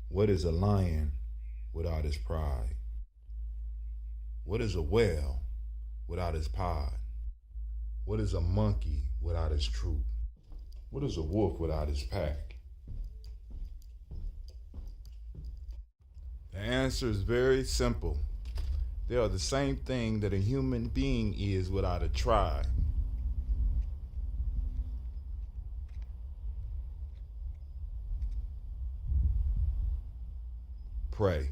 What is a lion without his pride? What is a whale without his pod? What is a monkey without his troop? What is a wolf without his pack? The answer is very simple. They are the same thing that a human being is without a tribe. Pray.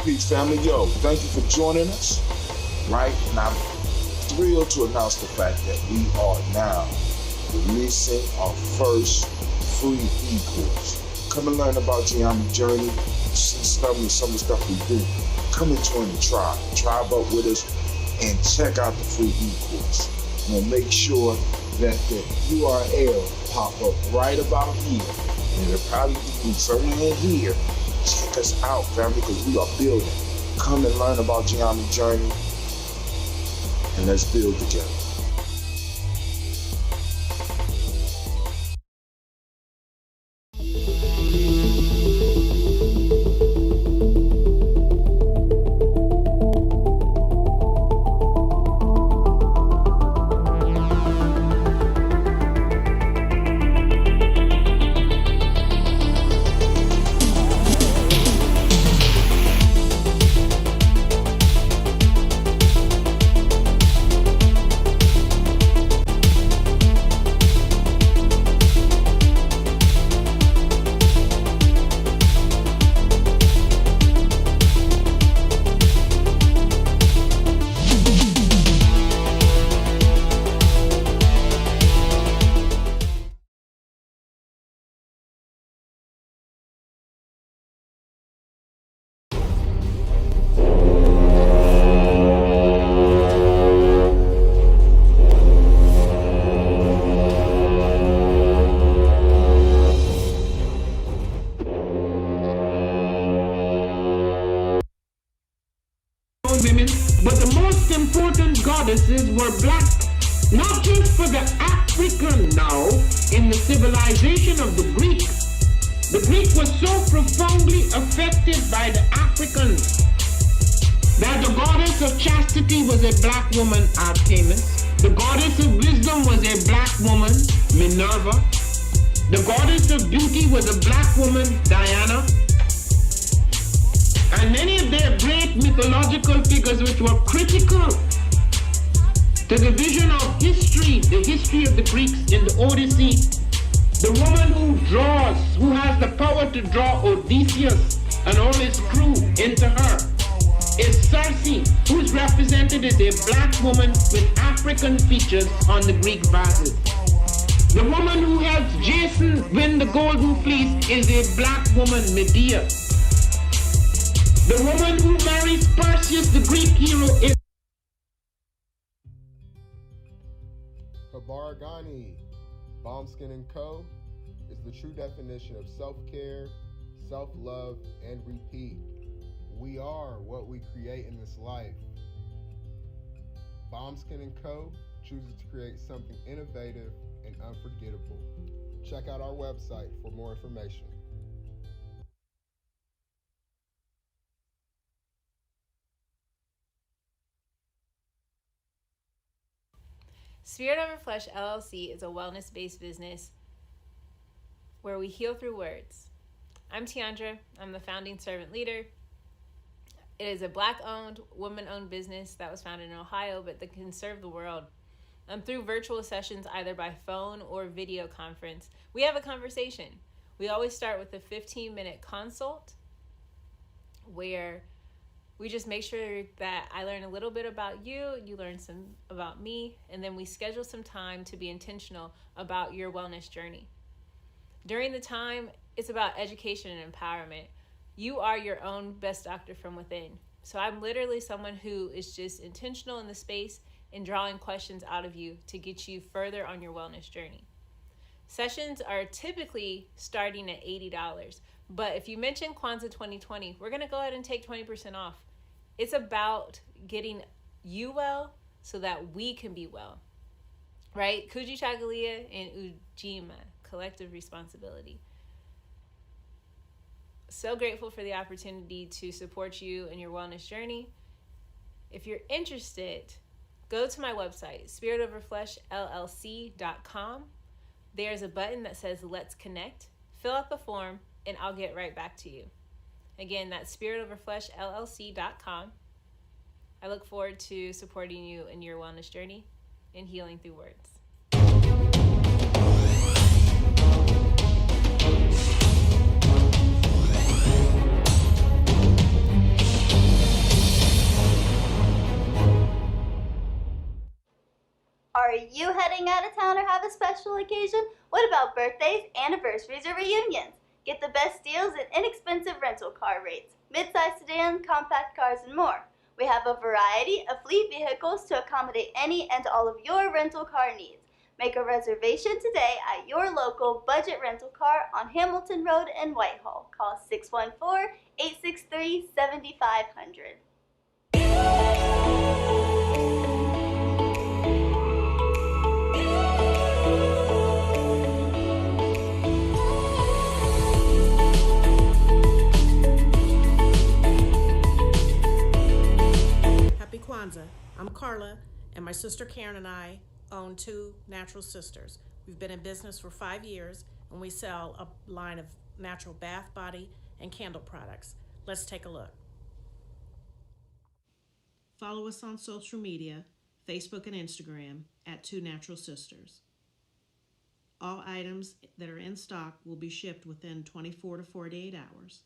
Peace, family. Yo, thank you for joining us. Right? And I'm thrilled to announce the fact that we are now releasing our first free e-course. Come and learn about Geometry Journey, see some of the stuff we do. Come and join the tribe. Tribe up with us and check out the free e-course. We'll make sure that the URL pop up right about here. And it'll probably be somewhere in here. Check us out, family, because we are building. Come and learn about Geometry Journey, and let's build together. Women, but the most important goddesses were black, not just for the African now, in the civilization of the Greek. The Greek was so profoundly affected by the Africans that the goddess of chastity was a black woman, Artemis. The goddess of wisdom was a black woman, Minerva. The goddess of beauty was a black woman, Diana. And many of their great mythological figures which were critical to the vision of history, the history of the Greeks in the Odyssey. The woman who draws, who has the power to draw Odysseus and all his crew into her, is Circe, who's represented as a black woman with African features on the Greek vases. The woman who helps Jason win the Golden Fleece is a black woman, Medea. The woman who marries Perseus, the Greek hero, is Habaragani, Bombskin & Co. is the true definition of self-care, self-love, and repeat. We are what we create in this life. Bomb Bomb Skin & Co. chooses to create something innovative and unforgettable. Check out our website for more information. Spirit Over Flesh LLC is a wellness-based business where we heal through words. I'm Tiandra. I'm the founding servant leader. It is a Black-owned, woman-owned business that was founded in Ohio, but that can serve the world. Through virtual sessions, either by phone or video conference, we have a conversation. We always start with a 15-minute consult where we just make sure that I learn a little bit about you, you learn some about me, and then we schedule some time to be intentional about your wellness journey. During the time, it's about education and empowerment. You are your own best doctor from within. So I'm literally someone who is just intentional in the space and drawing questions out of you to get you further on your wellness journey. Sessions are typically starting at $80, but if you mention Kwanzaa 2020, we're gonna go ahead and take 20% off. It's about getting you well so that we can be well, right? Kujichagulia and Ujima, collective responsibility. So grateful for the opportunity to support you in your wellness journey. If you're interested, go to my website, spiritoverfleshllc.com. There's a button that says Let's Connect. Fill out the form and I'll get right back to you. Again, that's spiritoverfleshllc.com. I look forward to supporting you in your wellness journey and healing through words. Are you heading out of town or have a special occasion? What about birthdays, anniversaries, or reunions? Get the best deals and inexpensive rental car rates, mid-size sedans, compact cars, and more. We have a variety of fleet vehicles to accommodate any and all of your rental car needs. Make a reservation today at your local budget rental car on Hamilton Road in Whitehall. Call 614-863-7500. Happy Kwanzaa. I'm Carla, and my sister Karen and I own Two Natural Sisters. We've been in business for 5 years, and we sell a line of natural bath, body, and candle products. Let's take a look. Follow us on social media, Facebook and Instagram, at Two Natural Sisters. All items that are in stock will be shipped within 24 to 48 hours.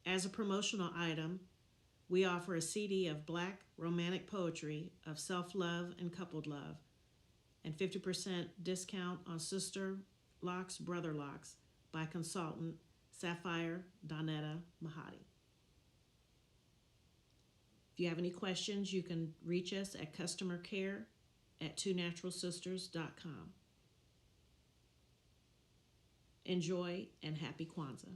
As a promotional item, we offer a CD of Black romantic poetry of self-love and coupled love, and 50% discount on Sister Locks, Brother Locks by consultant Sapphire Donetta Mahadi. If you have any questions, you can reach us at customercare@twonaturalsisters.com. Enjoy and happy Kwanzaa.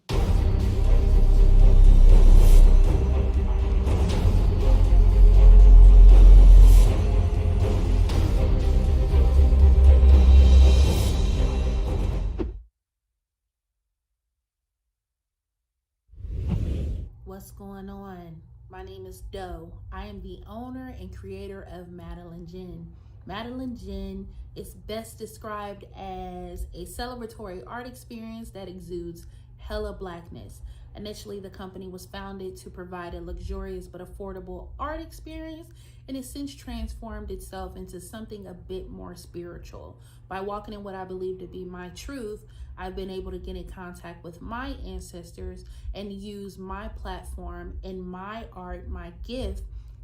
What's going on? My name is Doe. I am the owner and creator of Madeline Gin. Madeline Gin is best described as a celebratory art experience that exudes hella blackness. Initially, the company was founded to provide a luxurious but affordable art experience, and it's since transformed itself into something a bit more spiritual. By walking in what I believe to be my truth, I've been able to get in contact with my ancestors and use my platform and my art, my gift,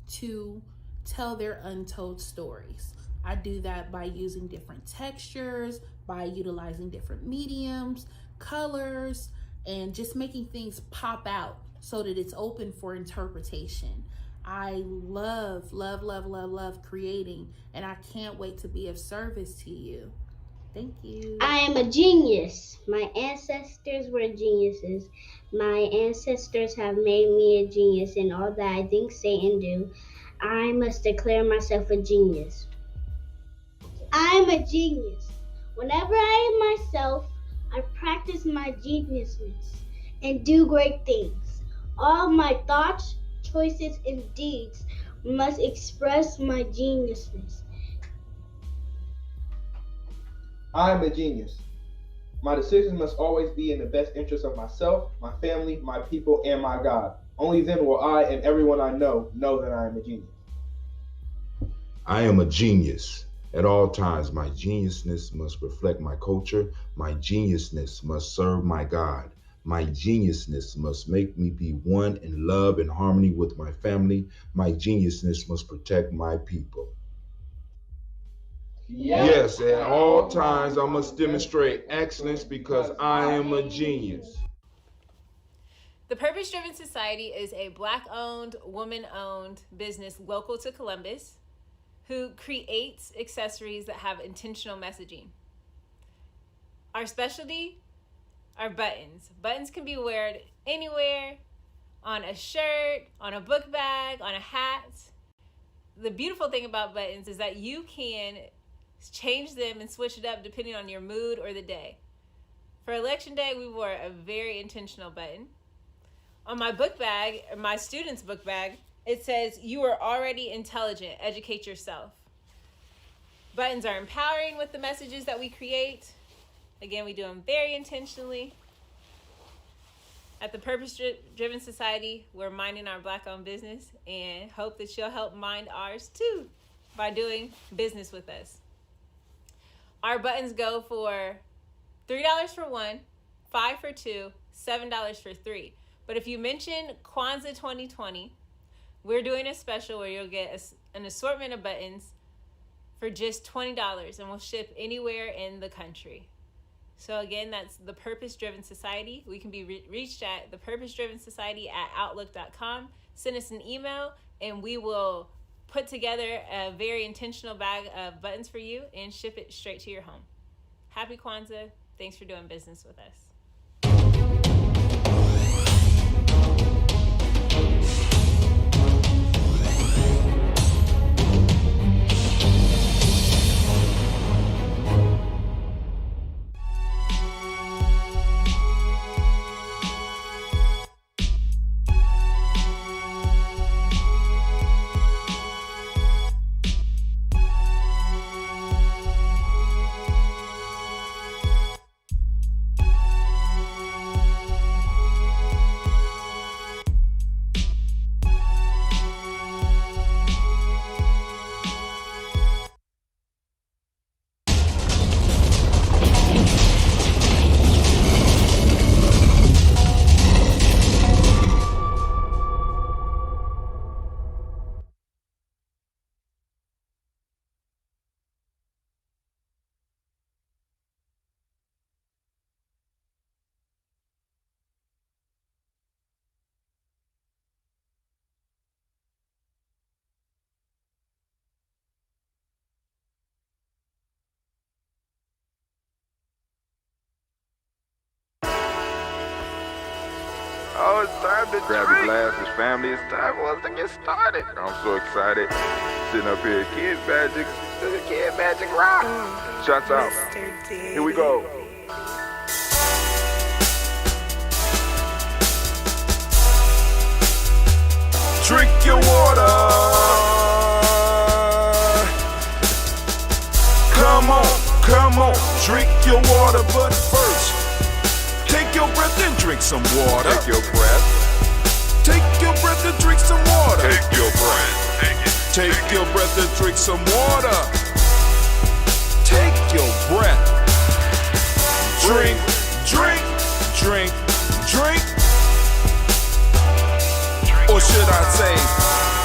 to tell their untold stories. I do that by using different textures, by utilizing different mediums, colors, and just making things pop out so that it's open for interpretation. I love creating, and I can't wait to be of service to you. Thank you. I am a genius. My ancestors were geniuses. My ancestors have made me a genius in all that I think, say, and do. I must declare myself a genius. I am a genius. Whenever I am myself, I practice my geniusness and do great things. All my thoughts, choices, and deeds must express my geniusness. I am a genius. My decisions must always be in the best interest of myself, my family, my people, and my God. Only then will I and everyone I know that I am a genius. I am a genius. At all times, my geniusness must reflect my culture. My geniusness must serve my God. My geniusness must make me be one in love and harmony with my family. My geniusness must protect my people. Yes, at all times I must demonstrate excellence because I am a genius. The Purpose Driven Society is a Black-owned, woman-owned business local to Columbus who creates accessories that have intentional messaging. Our specialty are buttons. Buttons can be worn anywhere, on a shirt, on a book bag, on a hat. The beautiful thing about buttons is that you can change them and switch it up depending on your mood or the day. For Election Day, we wore a very intentional button. On my book bag, my student's book bag, it says, "You are already intelligent, educate yourself." Buttons are empowering with the messages that we create. Again, we do them very intentionally. At the Purpose Driven Society, we're minding our Black-owned business and hope that you'll help mind ours too by doing business with us. Our buttons go for $3 for one, $5 for two, $7 for three. But if you mention Kwanzaa 2020, we're doing a special where you'll get an assortment of buttons for just $20, and we'll ship anywhere in the country. So again, that's the Purpose Driven Society. We can be reached at thepurposedrivensociety@outlook.com. Send us an email, and we will put together a very intentional bag of buttons for you and ship it straight to your home. Happy Kwanzaa. Thanks for doing business with us. Oh, it's time to grab your glasses, family. It's time for us to get started. I'm so excited. Sitting up here, Kid Magic, Kid Magic Rock. Shots out. Here we go. Drink your water. Come on, drink your water, but first, take your breath and drink some water. Take your breath. Take your breath and drink some water. Take your breath. Take your breath and drink some water. Take your breath. Drink, drink, drink, drink. Or should I say,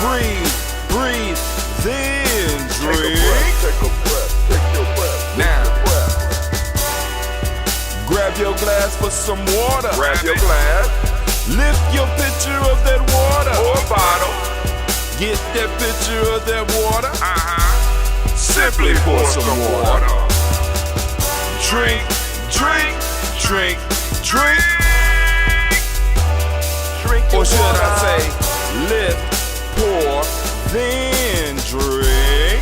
breathe, breathe, then drink. Take a breath. Take your breath. Now, grab your glass for some water. Grab your glass. Lift your pitcher of that water. Or bottle. Get that pitcher of that water. Simply pour some water. drink, drink, drink, drink. Or should I say, lift, pour, then drink.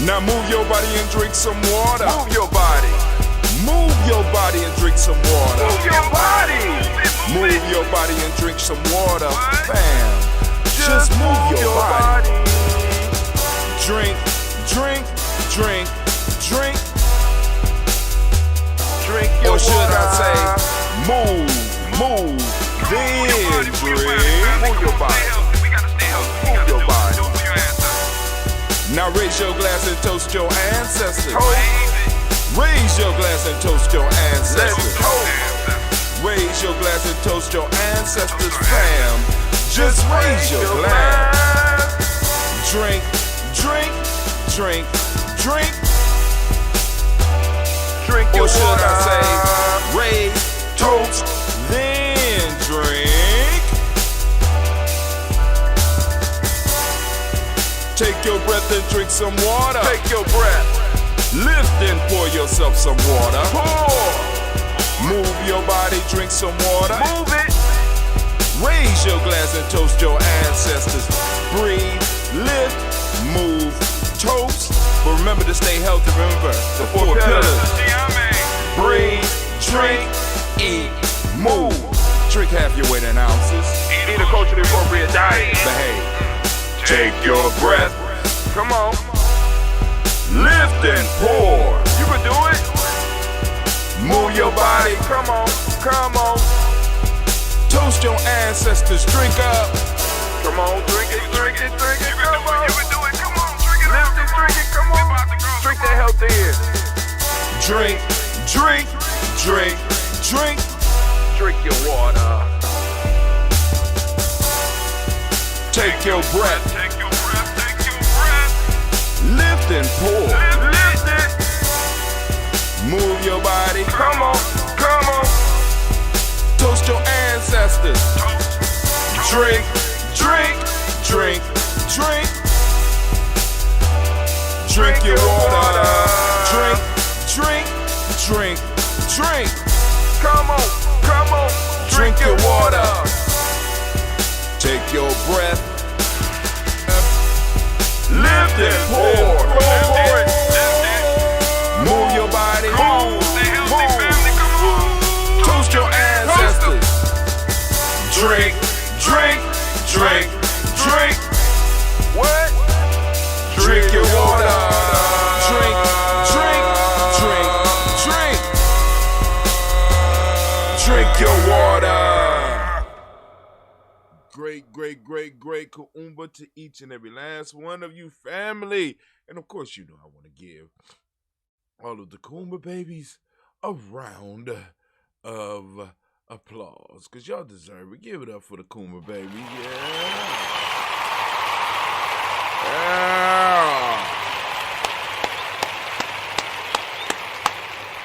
Now move your body and drink some water. Move your body. Move your body and drink some water. Move your body. Move your body and drink some water. Bam. Just move your body. Drink, drink, drink, drink. Drink your water. Or should I say, move, then drink. Move your body. Move your body. Now raise your glass and toast your ancestors. Raise your glass and toast your ancestors. Raise your glass and toast your ancestors, fam. Just raise your glass. Drink, drink, drink, drink. Drink your water. Or should I say, raise, toast, then drink. Take your breath and drink some water. Take your breath. Lift and pour yourself some water. Pour. Move your body, drink some water. Move it. Raise your glass and toast your ancestors. Breathe, lift, move, toast. But remember to stay healthy. Remember the four pillars. Breathe, drink, eat, move. Drink half your weight in ounces. Eat a culturally appropriate diet. Behave. Take your breath. Come on. Lift and pour. You can do it. Move your body. Come on. Come on. Toast your ancestors. Drink up. Come on. Drink it. Drink it. Drink it. Come on. You can do it. Come on. Drink it. Lift it. Drink it. Come on. Drink that healthy air. Drink. Drink. Drink. Drink. Drink your water. Take your breath. Take your breath. Take your breath. Lift and pour. Lift it. Move your body. Come on. Come on. Toast your ancestors. Drink. Drink. Drink. Drink. Drink your water. Drink. Drink. Drink. Drink. Come on. Come on. Drink your water. Take your breath. Lift and pour. Move your body. Move. Toast your ancestors. Drink. Drink. Drink. Drink. What? Drink your water. Drink. Drink. Drink. Drink. Drink your water. Great Kuumba to each and every last one of you, family. And of course, you know I want to give all of the Kuumba babies a round of applause, because y'all deserve it. Give it up for the Kuumba babies. Yeah.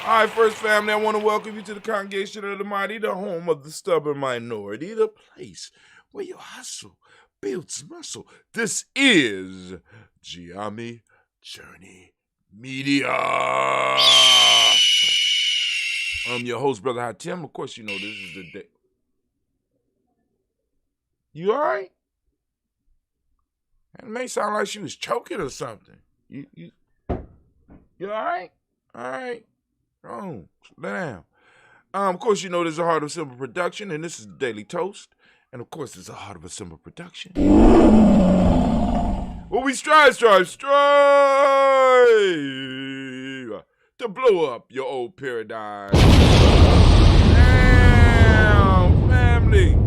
All right, first family, I want to welcome you to the Congregation of the Mighty, the home of the stubborn minority, the place where your hustle builds muscle. This is Giami Journey Media. I'm your host, Brother Hatim. Of course, you know this is the day. You all right? It may sound like she was choking or something. You all right? All right. Oh, lay down. Of course, you know this is a Heart of Simple production, and this is Daily Toast. And of course, it's a Heart of a Simple production. Well, we strive to blow up your old paradigm. Now, family,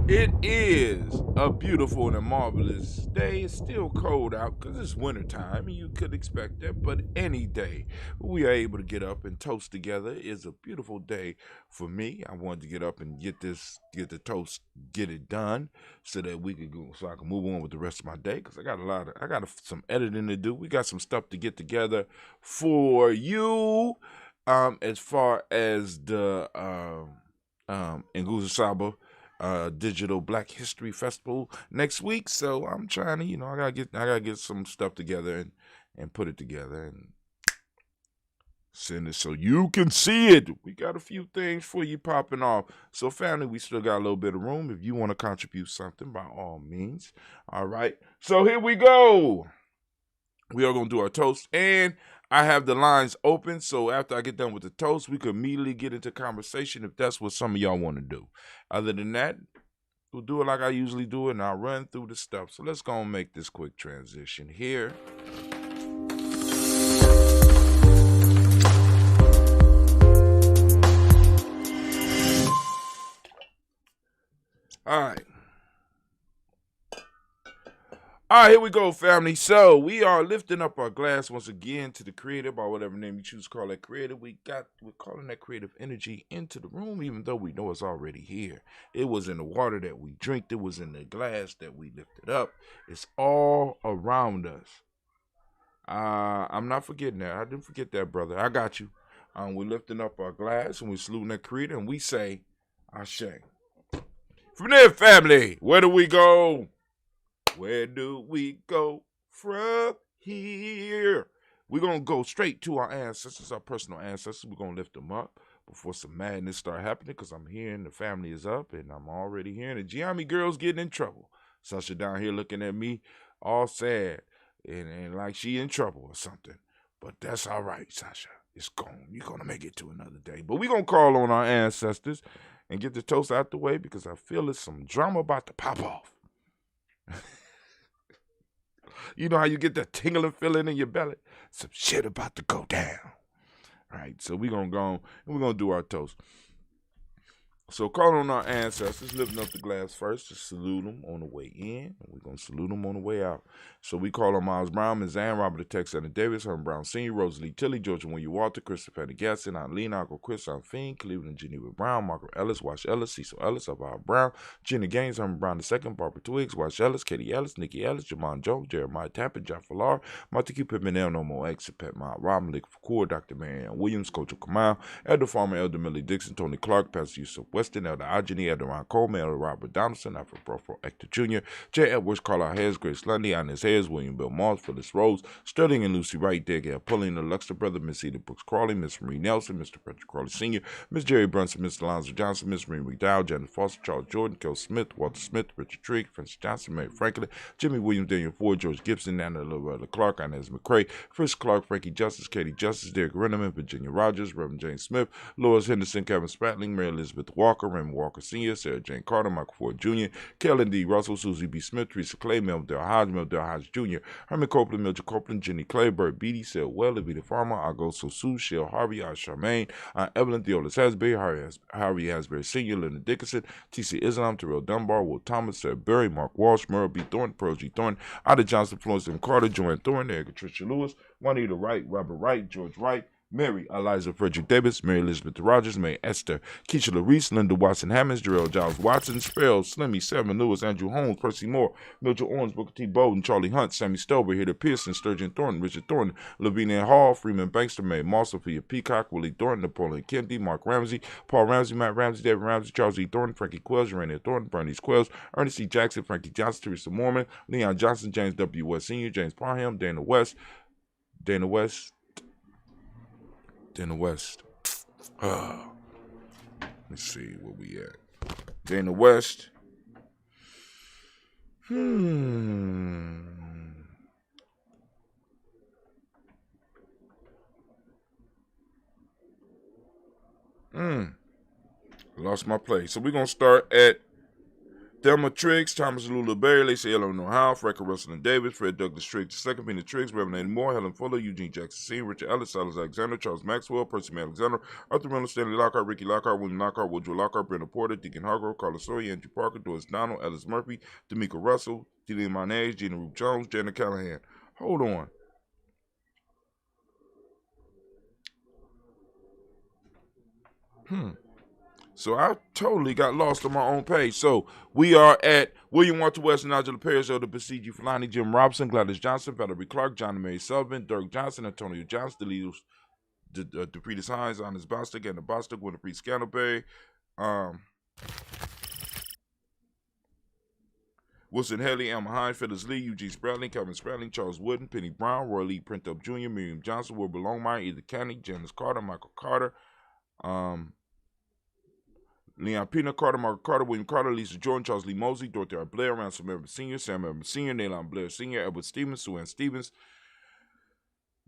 it is a beautiful and a marvelous day. It's still cold out because it's wintertime, and you could expect that. But any day we are able to get up and toast together is a beautiful day for me. I wanted to get up and get the toast, get it done, so that we could go, so I can move on with the rest of my day. Because I got some editing to do. We got some stuff to get together for you. As far as the Nguza Saba Digital Black History Festival next week. So I'm trying to, I gotta get some stuff together and put it together and send it so you can see it. We got a few things for you popping off. So family, we still got a little bit of room. If you want to contribute something, by all means. All right. So here we go. We are going to do our toast, and I have the lines open, so after I get done with the toast, we can immediately get into conversation if that's what some of y'all want to do. Other than that, we'll do it like I usually do it, and I'll run through the stuff. So let's go and make this quick transition here. All right. All right, here we go, family. So we are lifting up our glass once again to the creative, or whatever name you choose to call that creative. We're calling that creative energy into the room, even though we know it's already here. It was in the water that we drank. It was in the glass that we lifted up. It's all around us. I'm not forgetting that. I didn't forget that, brother. I got you. We're lifting up our glass and we're saluting that creator, and we say, Ashe. From there, family, where do we go? Where do we go from here? We're going to go straight to our ancestors, our personal ancestors. We're going to lift them up before some madness start happening, because I'm hearing the family is up, and I'm already hearing the Giammi girl's getting in trouble. Sasha down here looking at me all sad and like she in trouble or something. But that's all right, Sasha. It's gone. You're going to make it to another day. But we're going to call on our ancestors and get the toast out the way, because I feel there's some drama about to pop off. You know how you get that tingling feeling in your belly? Some shit about to go down. All right, so we're going to go on and we're going to do our toast. So calling on our ancestors, lifting up the glass first to salute them on the way in, and we're going to salute them on the way out. So we call on Miles Brown, Ms. Ann, Robert the Texan Davis, Herman Brown Sr., Rosalie Tilley, Georgia William Walter, Christopher Gasson, Aunt Lena, Uncle Chris, Aunt Fiend, Cleveland Geneva Brown, Margaret Ellis, Wash Ellis, Cecil Ellis, Alvaro Brown, Gina Gaines, Herman Brown II, Barbara Twiggs, Wash Ellis, Katie Ellis, Nikki Ellis, Jamon Jones, Jeremiah Tappan, John Fallar, Montague Pittman, El Nomo X, Pet Mount, Robin Lick Fakur, Dr. Marianne Williams, Coach Kamal, Elder Farmer, Elder Millie Dixon, Tony Clark, Pastor Yusuf Weston, Elder Ajani, Elder Ron Coleman, Elder Robert Donaldson, Alfred Brofro Hector Jr., J. Edwards, Carlisle Hayes, Grace Lundy, Inez Hayes, William Bill Moss, Phyllis Rose, Sterling and Lucy Wright, Dale Pulling, the Luxor Brother, Miss Edith Brooks Crawley, Miss Marie Nelson, Mr. Patrick Crawley Sr., Miss Jerry Brunson, Mr. Alonzo Johnson, Miss Marie McDowell, Janet Foster, Charles Jordan, Kel Smith, Walter Smith, Richard Trigg, Francis Johnson, Mary Franklin, Jimmy Williams, Daniel Ford, George Gibson, Nana Loretta Clark, Inez McCrae, Frisk Clark, Frankie Justice, Katie Justice, Derek Renneman, Virginia Rogers, Reverend James Smith, Lois Henderson, Kevin Spratling, Mary Elizabeth Walker, Raymond Walker Sr., Sarah Jane Carter, Michael Ford Jr., Kellen D. Russell, Susie B. Smith, Teresa Clay, Meldell Hodge Jr., Herman Copeland, Mildred Copeland, Jenny Clay, Bert Beatty, Sel Well, Evita Farmer, Agosto Sue, Shell Harvey, Charmaine, Evelyn Theolis Hasbury, Harvey Hasbury Sr., Leonard Dickinson, T.C. Islam, Terrell Dunbar, Will Thomas, Sarah Berry, Mark Walsh, Merle B. Thornton, Pearl G. Thornton, Ida Johnson, Florence M. Carter, Joanne Thornton, Erica Tricia Lewis, Juanita Wright, Robert Wright, George Wright, Mary Eliza Frederick Davis, Mary Elizabeth Rogers, May Esther, Keisha Larice, Linda Watson Hammonds, Jarrell Giles Watson, Sparrow, Slimmy, Seven Lewis, Andrew Holmes, Percy Moore, Mildred Owens, Booker T. Bowden, Charlie Hunt, Sammy Stover, Hilda Pearson, Sturgeon Thornton, Richard Thornton, Lavinia Hall, Freeman Bankster, May Moss, Sophia Peacock, Willie Thornton, Napoleon Kennedy, Mark Ramsey, Paul Ramsey, Matt Ramsey, David Ramsey, Charles E. Thornton, Frankie Quells, Rainier Thornton, Bernice Quells, Ernest C. Jackson, Frankie Johnson, Teresa Mormon, Leon Johnson, James W. West Sr., James Parham, Dana West. Let's see where we at. Dana West. Lost my place. So we're going to start at Thelma Triggs, Thomas Lula Berry, Lacey Eleanor Howe, Freckle Russell and Davis, Fred Douglas Triggs II, Pena Triggs, Reverend Eddie Moore, Helen Fuller, Eugene Jackson Sr., Richard Ellis, Silas Alexander, Charles Maxwell, Percy May Alexander, Arthur Reynolds, Stanley Lockhart, Ricky Lockhart, William Lockhart, Woodrow Lockhart, Brenda Porter, Deacon Hargrove, Carlos Sawyer, Andrew Parker, Doris Donald, Ellis Murphy, D'Amico Russell, Delia Monage, Gina Roop Jones, Janet Callahan. Hold on. So I totally got lost on my own page. So we are at William Walter West, Nigel Paris, Elder Basiji Fulani, Jim Robinson, Gladys Johnson, Valerie Clark, John and Mary Sullivan, Dirk Johnson, Antonio Johnson, Deletus, DePretis Hines, Honest Bostic, Anna Bostic, Winifred Scantleberry, Wilson Haley, Elmer Hines, Phyllis Lee, Eugene Spradling, Kevin Spradling, Charles Wooden, Penny Brown, Roy Lee, Print Up Jr., Miriam Johnson, Wilbur Longmire, Edith Canning, Janice Carter, Michael Carter, Leon Pena Carter, Margaret Carter, William Carter, Lisa Jordan, Charles Lee Mosley, Dorothy R. Blair, Ransom Evans Sr., Sam Evans Sr., Naylon Blair Sr., Edward Stevens, Sue Ann Stevens,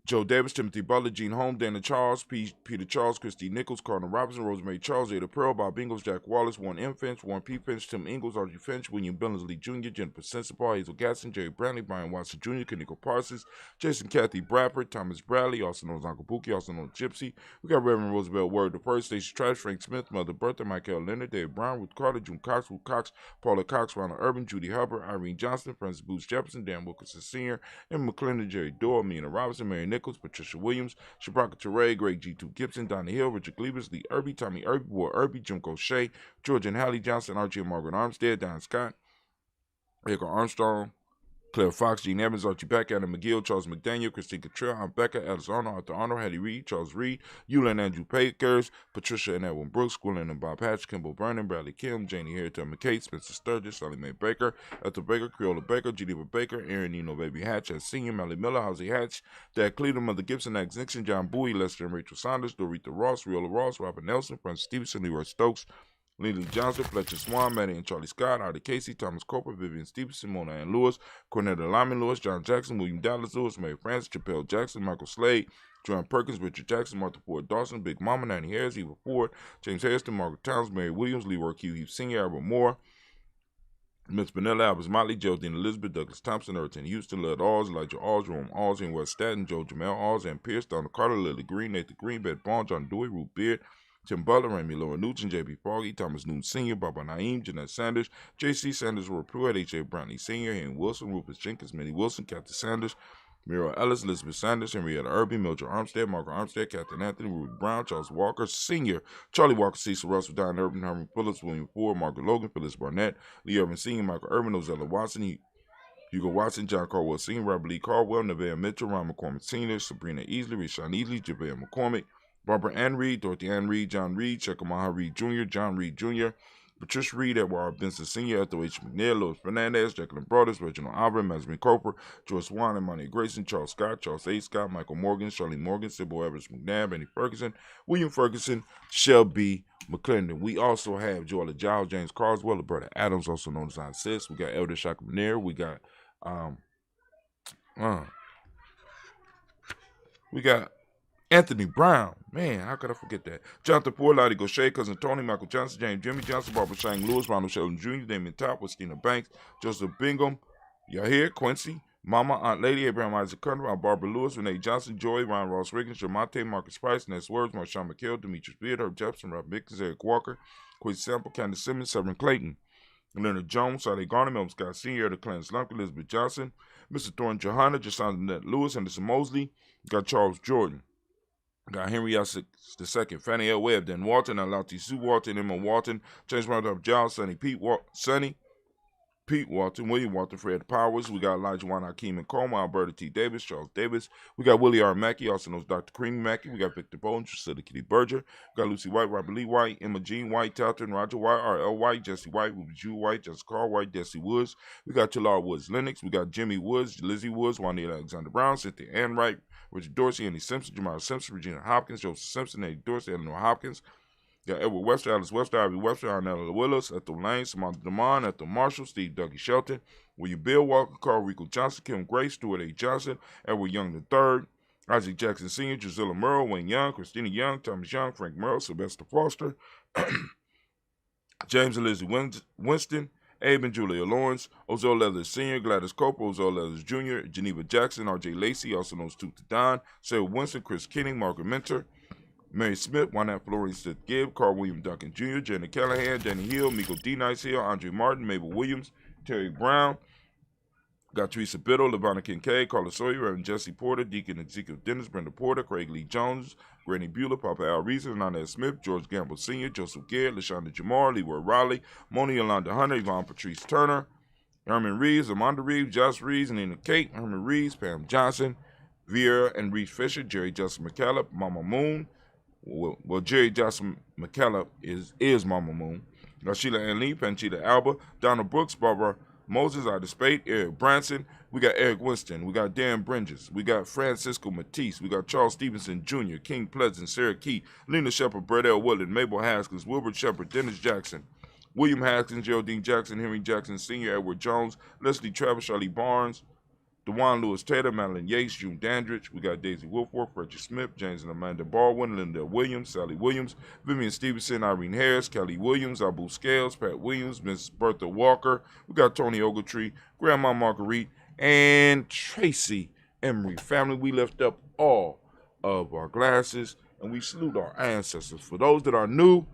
Joe Davis, Timothy Butler, Gene Holmes, Dana Charles, Peter Charles, Christy Nichols, Cardinal Robinson, Rosemary Charles, Ada Pearl, Bob Ingalls, Jack Wallace, Warren M. Finch, Warren P. Finch, Tim Ingalls, Archie Finch, William Billingsley Jr., Jennifer Sensabaugh, Hazel Gatson, Jerry Brantley, Brian Watson Jr., Kaniko Parsons, Jason Kathy Bradford, Thomas Bradley, also known as Uncle Pookie, also known as Gypsy. We got Reverend Roosevelt Word the First, Stacey Trash, Frank Smith, Mother Bertha, Michael Leonard, Dave Brown, Ruth Carter, June Cox, Ruth Cox, Paula Cox, Ronald Urban, Judy Hubbard, Irene Johnson, Francis Booth Jefferson, Dan Wilkinson Sr., Emma McClendon, Jerry Doyle, Mina Robinson, Mary Nichols, Patricia Williams, Shabraka Teray, Greg G2 Gibson, Donna Hill, Richard Glebus, Lee Irby, Tommy Irby, Boy Irby, Jim Gaucher, George and Hallie Johnson, Archie and Margaret Armstead, Don Scott, Edgar Armstrong, Claire Fox, Gene Evans, Archie Beck, Adam McGill, Charles McDaniel, Christine Cottrell, Aunt Becca, Alice Arnold, Arthur Arnold, Hattie Reed, Charles Reed, Eula and Andrew Pakers, Patricia and Edwin Brooks, Gwilyn and Bob Hatch, Kimball Vernon, Bradley Kim, Janie Harrington McKay, Spencer Sturgis, Sally Mae Baker, Ethel Baker, Creola Baker, Geneva Baker, Aaron Nino Baby Hatch, as Senior, Melly Miller, Housie Hatch, Dad Cleveland, Mother Gibson, Max Nixon, John Bowie, Lester and Rachel Saunders, Dorita Ross, Riola Ross, Robert Nelson, Francis Stevenson, Leroy Stokes, Lily Johnson, Fletcher Swan, Maddie and Charlie Scott, Artie Casey, Thomas Cooper, Vivian Stevenson, Mona Ann Lewis, Cornetta Lyman Lewis, John Jackson, William Dallas Lewis, Mary Francis, Chappelle Jackson, Michael Slade, John Perkins, Richard Jackson, Martha Ford Dawson, Big Mama, Nanny Harris, Eva Ford, James Hairston, Margaret Towns, Mary Williams, Leroy Q. Heath Sr., Albert Moore, Miss Vanilla, Albert Motley, Geraldine Elizabeth, Douglas Thompson, Erton Houston, Lud Alls, Elijah Alls, Rome Alls, and West Staten, Joe Jamel Alls, and Pierce, Donald Carter, Lily Green, Nathan Green, Beth Bond, John Dewey, Ruth Beard, Tim Butler, Remy Laura Nugent, J.B. Foggy, Thomas Newton Sr., Baba Naeem, Jeanette Sanders, J.C. Sanders, Roy Pruitt, H.A. Brownlee Sr., Henry Wilson, Rufus Jenkins, Minnie Wilson, Kathy Sanders, Muriel Ellis, Elizabeth Sanders, Henrietta Irby, Mildred Armstead, Margaret Armstead, Captain Anthony, Ruth Brown, Charles Walker Sr., Charlie Walker, Cecil Russell, Don Urban, Herman Phillips, William Ford, Margaret Logan, Phyllis Barnett, Lee Urban Sr., Michael Urban, Ozella Watson, Hugo Watson, John Caldwell Sr., Robert Lee Caldwell, Nevaeh Mitchell, Ron McCormick Sr., Sabrina Easley, Rashawn Easley, JaVale McCormick, Barbara Ann Reed, Dorothy Ann Reed, John Reed, Chekamaha Reed Jr., John Reed Jr., Patricia Reed, Edward R. Benson Sr., Ethel H. McNair, Louis Fernandez, Jacqueline Brothers, Reginald Albert, Masmin Cooper, Joyce Swan, Imani Grayson, Charles Scott, Charles A. Scott, Michael Morgan, Charlie Morgan, Sybil Evers McNabb, Andy Ferguson, William Ferguson, Shelby McClendon. We also have Joella Giles, James Carswell, Roberta Adams, also known as Aunt Sis. We got Elder Shaka McNair. We got Anthony Brown. Man, how could I forget that? Jonathan Ford, Lottie Gaucher, Cousin Tony, Michael Johnson, James Jimmy Johnson, Barbara Shang Lewis, Ronald Sheldon Jr., Damien Top, Christina Banks, Joseph Bingham, Yahir, Quincy, Mama, Aunt Lady, Abraham Isaac Cunningham, Aunt Barbara Lewis, Renee Johnson, Joy, Ryan Ross Riggins, Jamonte, Marcus Price, Ness Words, Marshawn McHale, Demetrius Beard, Herb Jefferson, Rob Mickens, Eric Walker, Quincy Sample, Candace Simmons, Severn Clayton, Leonard Jones, Sade Garner, Melvin Scott Sr., the Clarence Lumpkin, Elizabeth Johnson, Mr. Thorne Johanna, Jason Lewis, Henderson Mosley, got Charles Jordan. Got Henry Essex II, Fannie L. Webb, Dan Walton, Alati Sue Walton, Emma Walton, James Randolph Giles, Sonny Pete Walton, William Walton, Fred Powers. We got Elijah Juan Hakeem and Coleman, Alberta T. Davis, Charles Davis. We got Willie R. Mackey, also known as Dr. Creamy Mackey. We got Victor Bowden, Drusilla Kitty Berger. We got Lucy White, Robert Lee White, Emma Jean White, Talton, Roger White, R.L. White, Jesse White, Ruby Jew White, Jessica Carl White, Desi Woods. We got Talar Woods Lennox. We got Jimmy Woods, Lizzie Woods, Juanita Alexander Brown, Cynthia Ann Wright, Richard Dorsey, Andy Simpson, Jamal Simpson, Regina Hopkins, Joseph Simpson, Eddie Dorsey, Eleanor Hopkins. Got Edward Webster, Alice Webster, Ivy Webster, Arnella Willis, Ethel Lane, Samantha DeMond, Ethel Marshall, Steve Dougie Shelton, William Bill Walker, Carl Rico Johnson, Kim Grace, Stuart A. Johnson, Edward Young III, Isaac Jackson Sr., Drusilla Merle, Wayne Young, Christina Young, Thomas Young, Frank Merle, Sylvester Foster, James and Lizzie Winston, Abe and Julia Lawrence, Ozell Leathers Sr., Gladys Cooper, Ozell Leathers Jr., Geneva Jackson, R.J. Lacey, also known as Tooth to Don, Sarah Winston, Chris Kenning, Margaret Mentor, Mary Smith, Juanette Florence Seth Gibb, Carl William Duncan Jr., Janet Callahan, Danny Hill, Miko D. Nice Hill, Andre Martin, Mabel Williams, Terry Brown. Got Teresa Biddle, Lavonna Kincaid, Carla Sawyer, Reverend Jesse Porter, Deacon Ezekiel Dennis, Brenda Porter, Craig Lee Jones, Granny Bueller, Papa Al Reeser, Nana Smith, George Gamble Sr., Joseph Garrett, LaShonda Jamar, Leroy Riley, Moni Yolanda Hunter, Yvonne Patrice Turner, Herman Reeves, Amanda Reeves, Josh Reeves, Nina Kate, Herman Reeves, Pam Johnson, Vera and Reeves Fisher, Jerry Justin McCallum, Mama Moon. Well, Jerry Justin McCallum is Mama Moon. Sheila Ann Lee, Panchita Alba, Donna Brooks, Barbara Moses out of Spade, Eric Branson. We got Eric Winston. We got Dan Bridges. We got Francisco Matisse. We got Charles Stevenson Jr., King Pleasant, Sarah Key, Lena Shepard, Brett L. Woodland, Mabel Haskins, Wilbert Shepard, Dennis Jackson, William Haskins, Geraldine Jackson, Henry Jackson Sr., Edward Jones, Leslie Travis, Charlie Barnes, DeJuan Lewis Taylor, Madeline Yates, June Dandridge. We got Daisy Wilfork, Reggie Smith, James and Amanda Baldwin, Linda Williams, Sally Williams, Vivian Stevenson, Irene Harris, Kelly Williams, Abu Scales, Pat Williams, Miss Bertha Walker. We got Tony Ogletree, Grandma Marguerite, and Tracy Emery. Family, we lift up all of our glasses and we salute our ancestors. For those that are new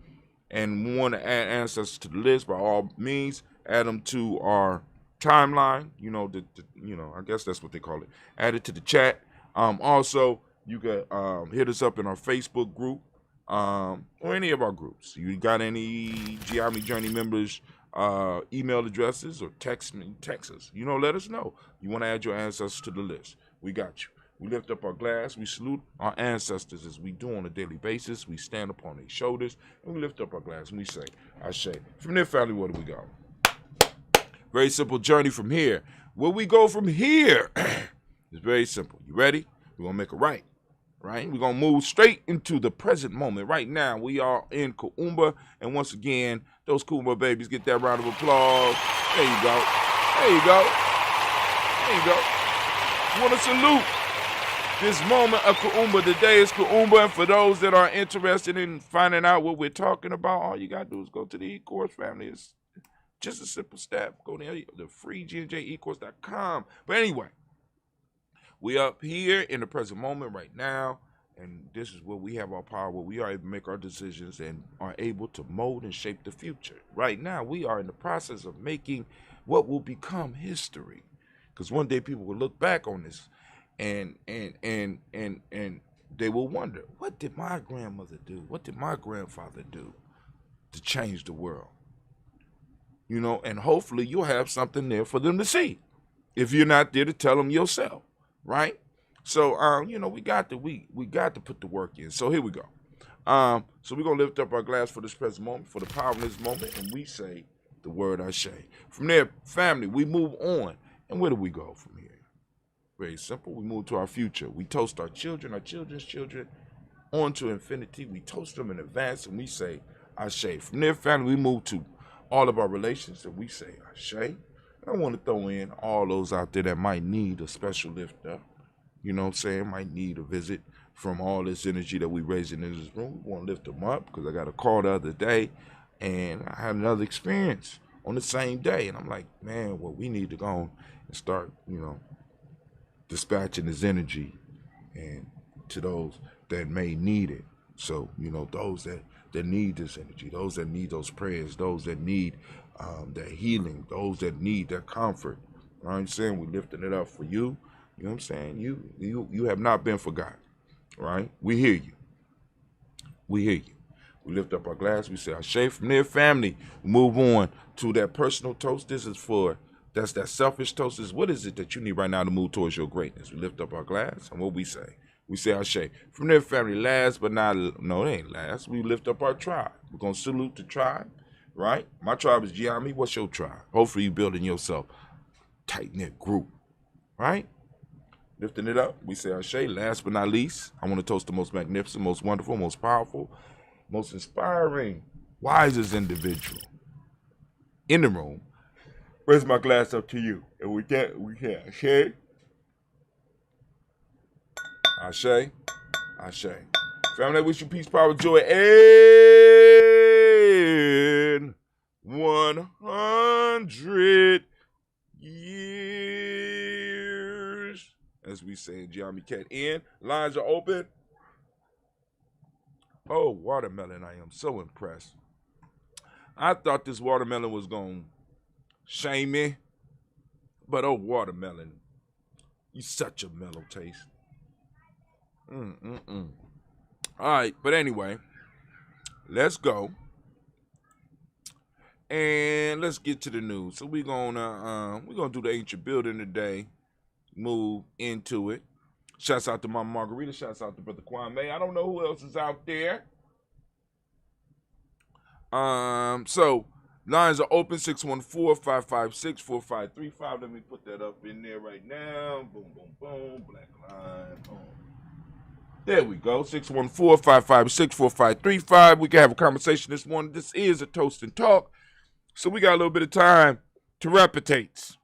and want to add ancestors to the list, by all means, add them to our timeline, I guess that's what they call it. Add it to the chat. Also, you can hit us up in our Facebook group or any of our groups. You got any Geometry Journey members' email addresses or text us. Let us know. You want to add your ancestors to the list. We got you. We lift up our glass. We salute our ancestors as we do on a daily basis. We stand upon their shoulders and we lift up our glass and we say, Ashe. From there, family, where do we go? Very simple journey from here. Where we go from here is very simple. You ready? We're going to make a right. We're going to move straight into the present moment. Right now, we are in Kuumba. And once again, those Kuumba babies, get that round of applause. There you go. There you go. There you go. I want to salute this moment of Kuumba. Today is Kuumba. And for those that are interested in finding out what we're talking about, all you got to do is go to the e-course, family. It's just a simple step. Go to the free gnjecourse.com. But anyway, we up here in the present moment right now, and this is where we have our power, where we are able to make our decisions and are able to mold and shape the future. Right now, we are in the process of making what will become history, because one day people will look back on this, and they will wonder, what did my grandmother do? What did my grandfather do to change the world? And hopefully you'll have something there for them to see if you're not there to tell them yourself, right? So, we got to put the work in. So here we go. So we're going to lift up our glass for this present moment, for the power in this moment, and we say the word Ashe. From there, family, we move on. And where do we go from here? Very simple. We move to our future. We toast our children, our children's children, on to infinity. We toast them in advance, and we say Ashe. From there, family, we move to all of our relations, and we say Ashe. I want to throw in all those out there that might need a special lift up. Might need a visit from all this energy that we raising in this room. We want to lift them up, because I got a call the other day, and I had another experience on the same day. And I'm like, man, well, we need to go and start, dispatching this energy and to those that may need it. So, those that need this energy, those that need those prayers, those that need that healing, those that need that comfort. You know what I'm saying? We're lifting it up for you. You know what I'm saying? You have not been forgotten, right? We hear you. We hear you. We lift up our glass. We say, Ashe. From there, family, move on to that personal toast. That's that selfish toast. What is it that you need right now to move towards your greatness? We lift up our glass, and what we say Ashe. From there, family, last but not, no, it ain't last. We lift up our tribe. We're going to salute the tribe, right? My tribe is Giami. What's your tribe? Hopefully you're building yourself tight-knit group, right? Lifting it up, we say Ashe. Last but not least, I want to toast the most magnificent, most wonderful, most powerful, most inspiring, wisest individual in the room. Raise my glass up to you. And we can Ashe. Ashe. Ashe. Family, I wish you peace, power, joy, and 100 years. As we say in Giami Cat in. Lines are open. Oh, watermelon, I am so impressed. I thought this watermelon was going to shame me. But oh, watermelon, you such a mellow taste. All right, but anyway, let's go. And let's get to the news. So we're gonna do the ancient building today. Move into it. Shouts out to Mama Margarita. Shouts out to Brother Kwame. I don't know who else is out there. So Lines are open, 614-556-4535. Let me put that up in there right now. Boom, boom, boom. Black line. Boom. There we go. 614-556-4535. We can have a conversation this morning. This is a Toast and Talk. So we got a little bit of time to repetate.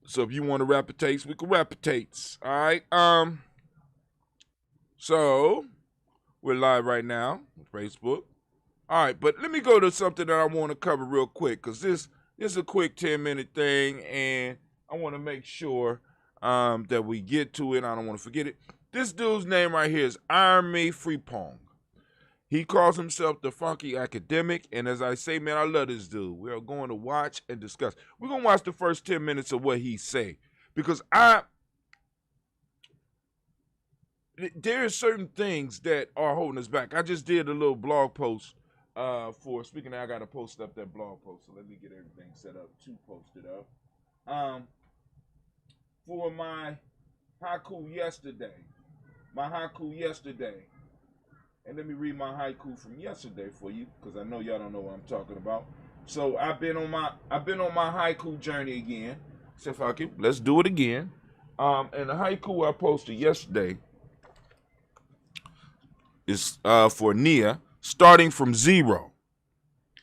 So if you want to repetate, we can repetate. All right. So we're live right now on Facebook. All right, but let me go to something that I want to cover real quick, because this is a quick 10-minute thing, and I want to make sure that we get to it. I don't want to forget it. This dude's name right here is Army Freepong. He calls himself the Funky Academic, and as I say, man, I love this dude. We are going to watch and discuss. We're going to watch the first 10 minutes of what he say, because there are certain things that are holding us back. I just did a little blog post speaking of, I got to post up that blog post, so let me get everything set up to post it up. For my haiku yesterday, and let me read my haiku from yesterday for you, because I know y'all don't know what I'm talking about. So I've been on my haiku journey again. So fuck it, let's do it again. And the haiku I posted yesterday is for Nia. Starting from zero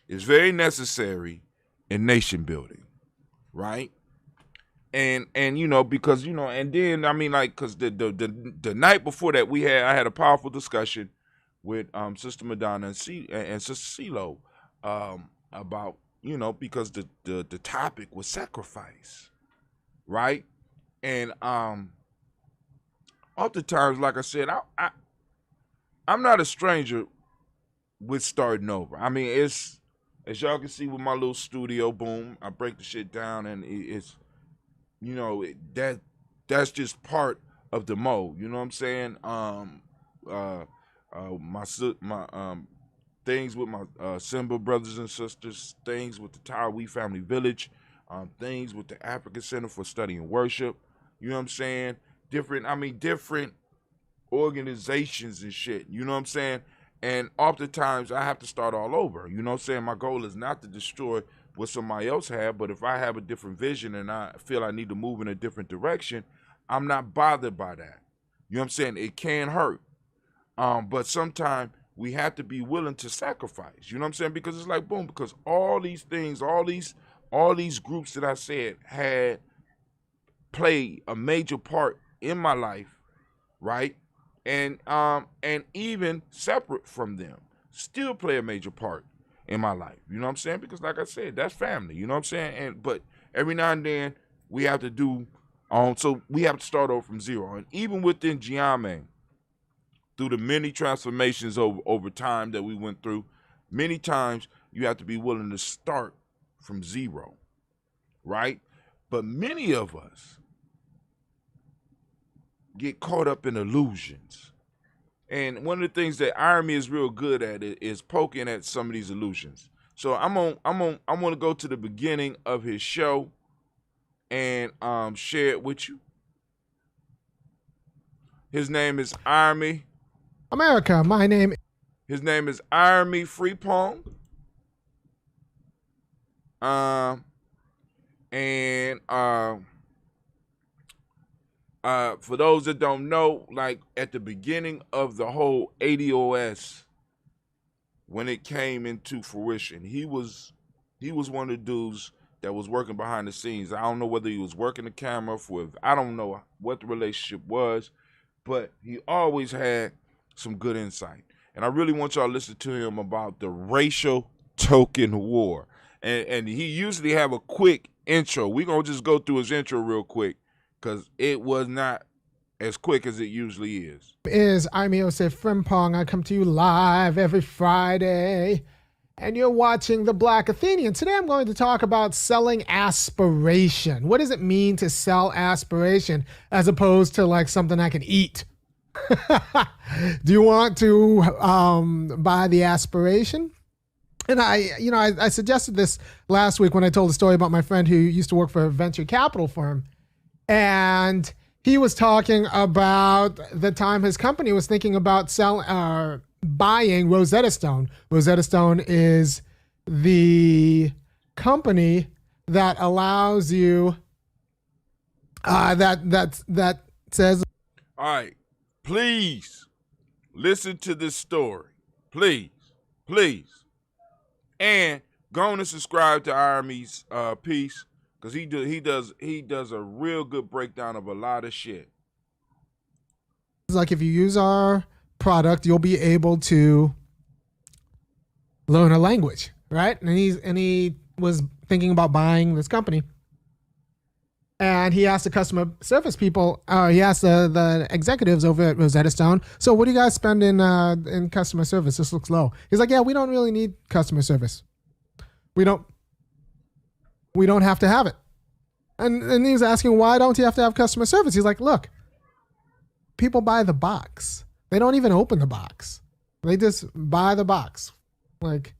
is very necessary in nation building, right? And because and then because the night before that I had a powerful discussion with Sister Madonna and Sister CeeLo about because the topic was sacrifice, right? And oftentimes, like I said, I'm not a stranger with starting over. I mean, it's, as y'all can see with my little studio, boom, I break the shit down, and it's, that's just part of the mode. You know what I'm saying? My things with my Simba brothers and sisters, things with the Tawee Family Village, things with the African Center for Study and Worship. You know what I'm saying? Different organizations and shit. You know what I'm saying? And oftentimes I have to start all over. You know what I'm saying? My goal is not to destroy what somebody else had, but if I have a different vision and I feel I need to move in a different direction, I'm not bothered by that. You know what I'm saying? It can hurt. But sometimes we have to be willing to sacrifice. You know what I'm saying? Because it's like, boom, because all these things, all these groups that I said had played a major part in my life, right? And even separate from them, still play a major part in my life. You know what I'm saying? Because like I said, that's family. You know what I'm saying? But every now and then we have to do, so we have to start over from zero. And even within Giame, through the many transformations over time that we went through, many times you have to be willing to start from zero, right? But many of us get caught up in illusions. And one of the things that Irony is real good at is poking at some of these illusions. So I'm gonna go to the beginning of his show and share it with you. His name is Irony. America, my name. His name is Irony Freepong. For those that don't know, like at the beginning of the whole ADOS, when it came into fruition, he was one of the dudes that was working behind the scenes. I don't know whether he was working the camera I don't know what the relationship was, but he always had some good insight. And I really want y'all to listen to him about the racial token war. And he usually have a quick intro. We're going to just go through his intro real quick, because it was not as quick as it usually is. I'm Yosef Frimpong. I come to you live every Friday, and you're watching The Black Athenian. Today I'm going to talk about selling aspiration. What does it mean to sell aspiration as opposed to like something I can eat? Do you want to buy the aspiration? And I suggested this last week when I told the story about my friend who used to work for a venture capital firm. And he was talking about the time his company was thinking about buying Rosetta Stone. Rosetta Stone is the company that allows you that says, all right, please listen to this story. Please. And go on and subscribe to Army's piece, because he does a real good breakdown of a lot of shit. like, if you use our product, you'll be able to learn a language, right? And he was thinking about buying this company. And he asked the customer service people, he asked the executives over at Rosetta Stone, so what do you guys spend in customer service? This looks low. He's like, yeah, we don't really need customer service. We don't have to have it. And he was asking, why don't you have to have customer service? He's like, look, people buy the box. They don't even open the box. They just buy the box. Like,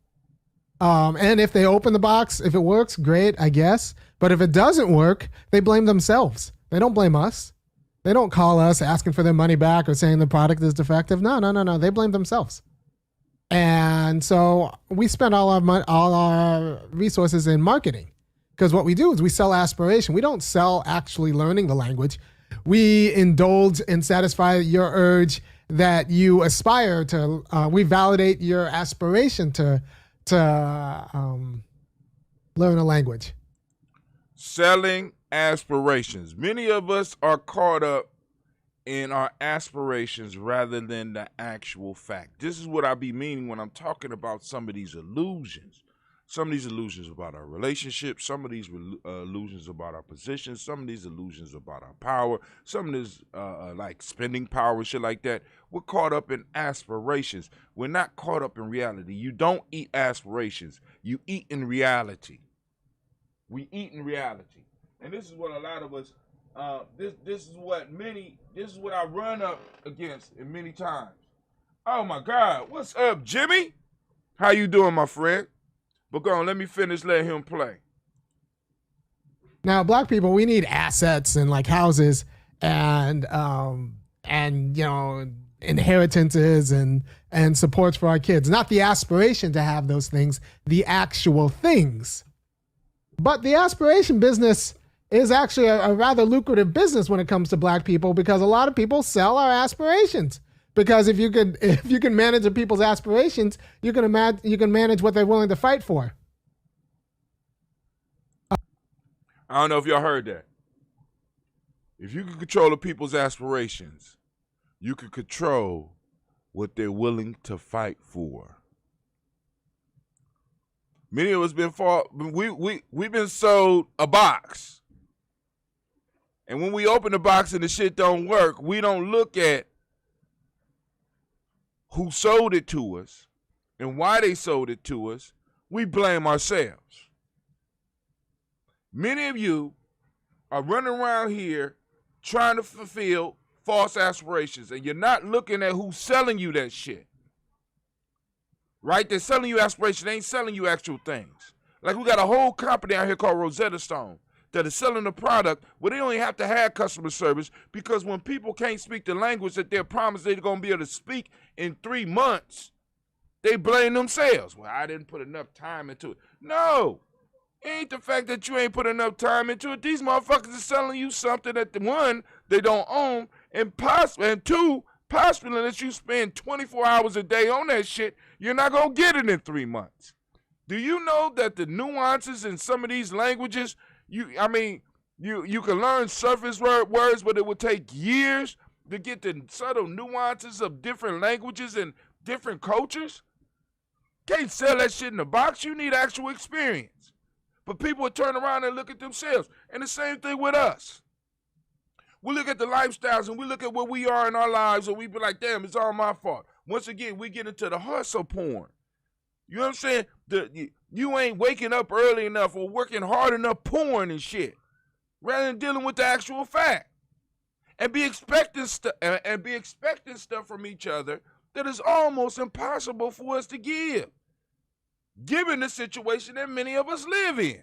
and if they open the box, if it works, great, I guess. But if it doesn't work, they blame themselves. They don't blame us. They don't call us asking for their money back or saying the product is defective. No. They blame themselves. And so we spend all our resources in marketing, because what we do is we sell aspiration. We don't sell actually learning the language. We indulge and satisfy your urge that you aspire to. We validate your aspiration to learn a language. Selling aspirations. Many of us are caught up in our aspirations rather than the actual fact. This is what I be meaning when I'm talking about some of these illusions. Some of these illusions about our relationships, some of these illusions about our position, some of these illusions about our power, some of this like spending power, shit like that. We're caught up in aspirations. We're not caught up in reality. You don't eat aspirations. You eat in reality. We eat in reality. And this is what a lot of us, this is what I run up against in many times. Oh my God, what's up, Jimmy? How you doing, my friend? But go on, let me finish, let him play. Now, black people, we need assets and like houses and you know, inheritances and supports for our kids. Not the aspiration to have those things, the actual things. But the aspiration business is actually a rather lucrative business when it comes to black people, because a lot of people sell our aspirations. Because if you can manage the people's aspirations, you can manage what they're willing to fight for. I don't know if y'all heard that. If you can control the people's aspirations, you can control what they're willing to fight for. Many of us we've been sold a box. And when we open the box and the shit don't work, we don't look at who sold it to us and why they sold it to us. We blame ourselves. Many of you are running around here trying to fulfill false aspirations, and you're not looking at who's selling you that shit. Right? They're selling you aspiration. They ain't selling you actual things. Like, we got a whole company out here called Rosetta Stone that is selling a product where they don't even have to have customer service, because when people can't speak the language that they're promised they're going to be able to speak in 3 months, they blame themselves. Well, I didn't put enough time into it. No. It ain't the fact that you ain't put enough time into it. These motherfuckers are selling you something that, one, they don't own, and two, possibly unless you spend 24 hours a day on that shit, you're not going to get it in 3 months. Do you know that the nuances in some of these languages, you can learn surface words, but it would take years to get the subtle nuances of different languages and different cultures? Can't sell that shit in a box. You need actual experience. But people will turn around and look at themselves. And the same thing with us. We look at the lifestyles and we look at where we are in our lives, and we be like, damn, it's all my fault. Once again, we get into the hustle porn. You know what I'm saying? You ain't waking up early enough or working hard enough porn and shit, rather than dealing with the actual fact. And be expecting stuff from each other that is almost impossible for us to give, given the situation that many of us live in.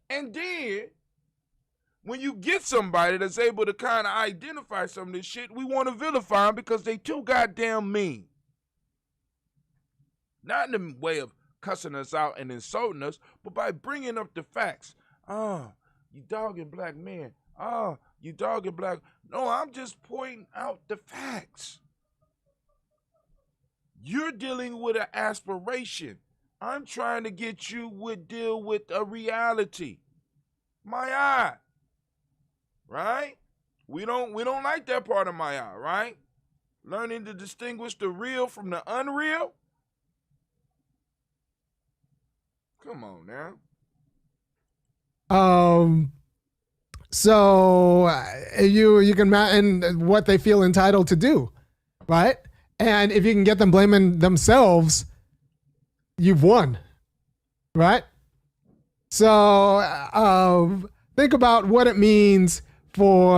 And then, when you get somebody that's able to kind of identify some of this shit, we want to vilify them because they too goddamn mean. Not in the way of cussing us out and insulting us, but by bringing up the facts. You dogging black men. You dogging black. No, I'm just pointing out the facts. You're dealing with an aspiration. I'm trying to get you to deal with a reality. My eye. Right? We don't like that part of my eye, right? Learning to distinguish the real from the unreal. Come on now. So you can and what they feel entitled to do, right? And if you can get them blaming themselves, you've won, right? So think about what it means for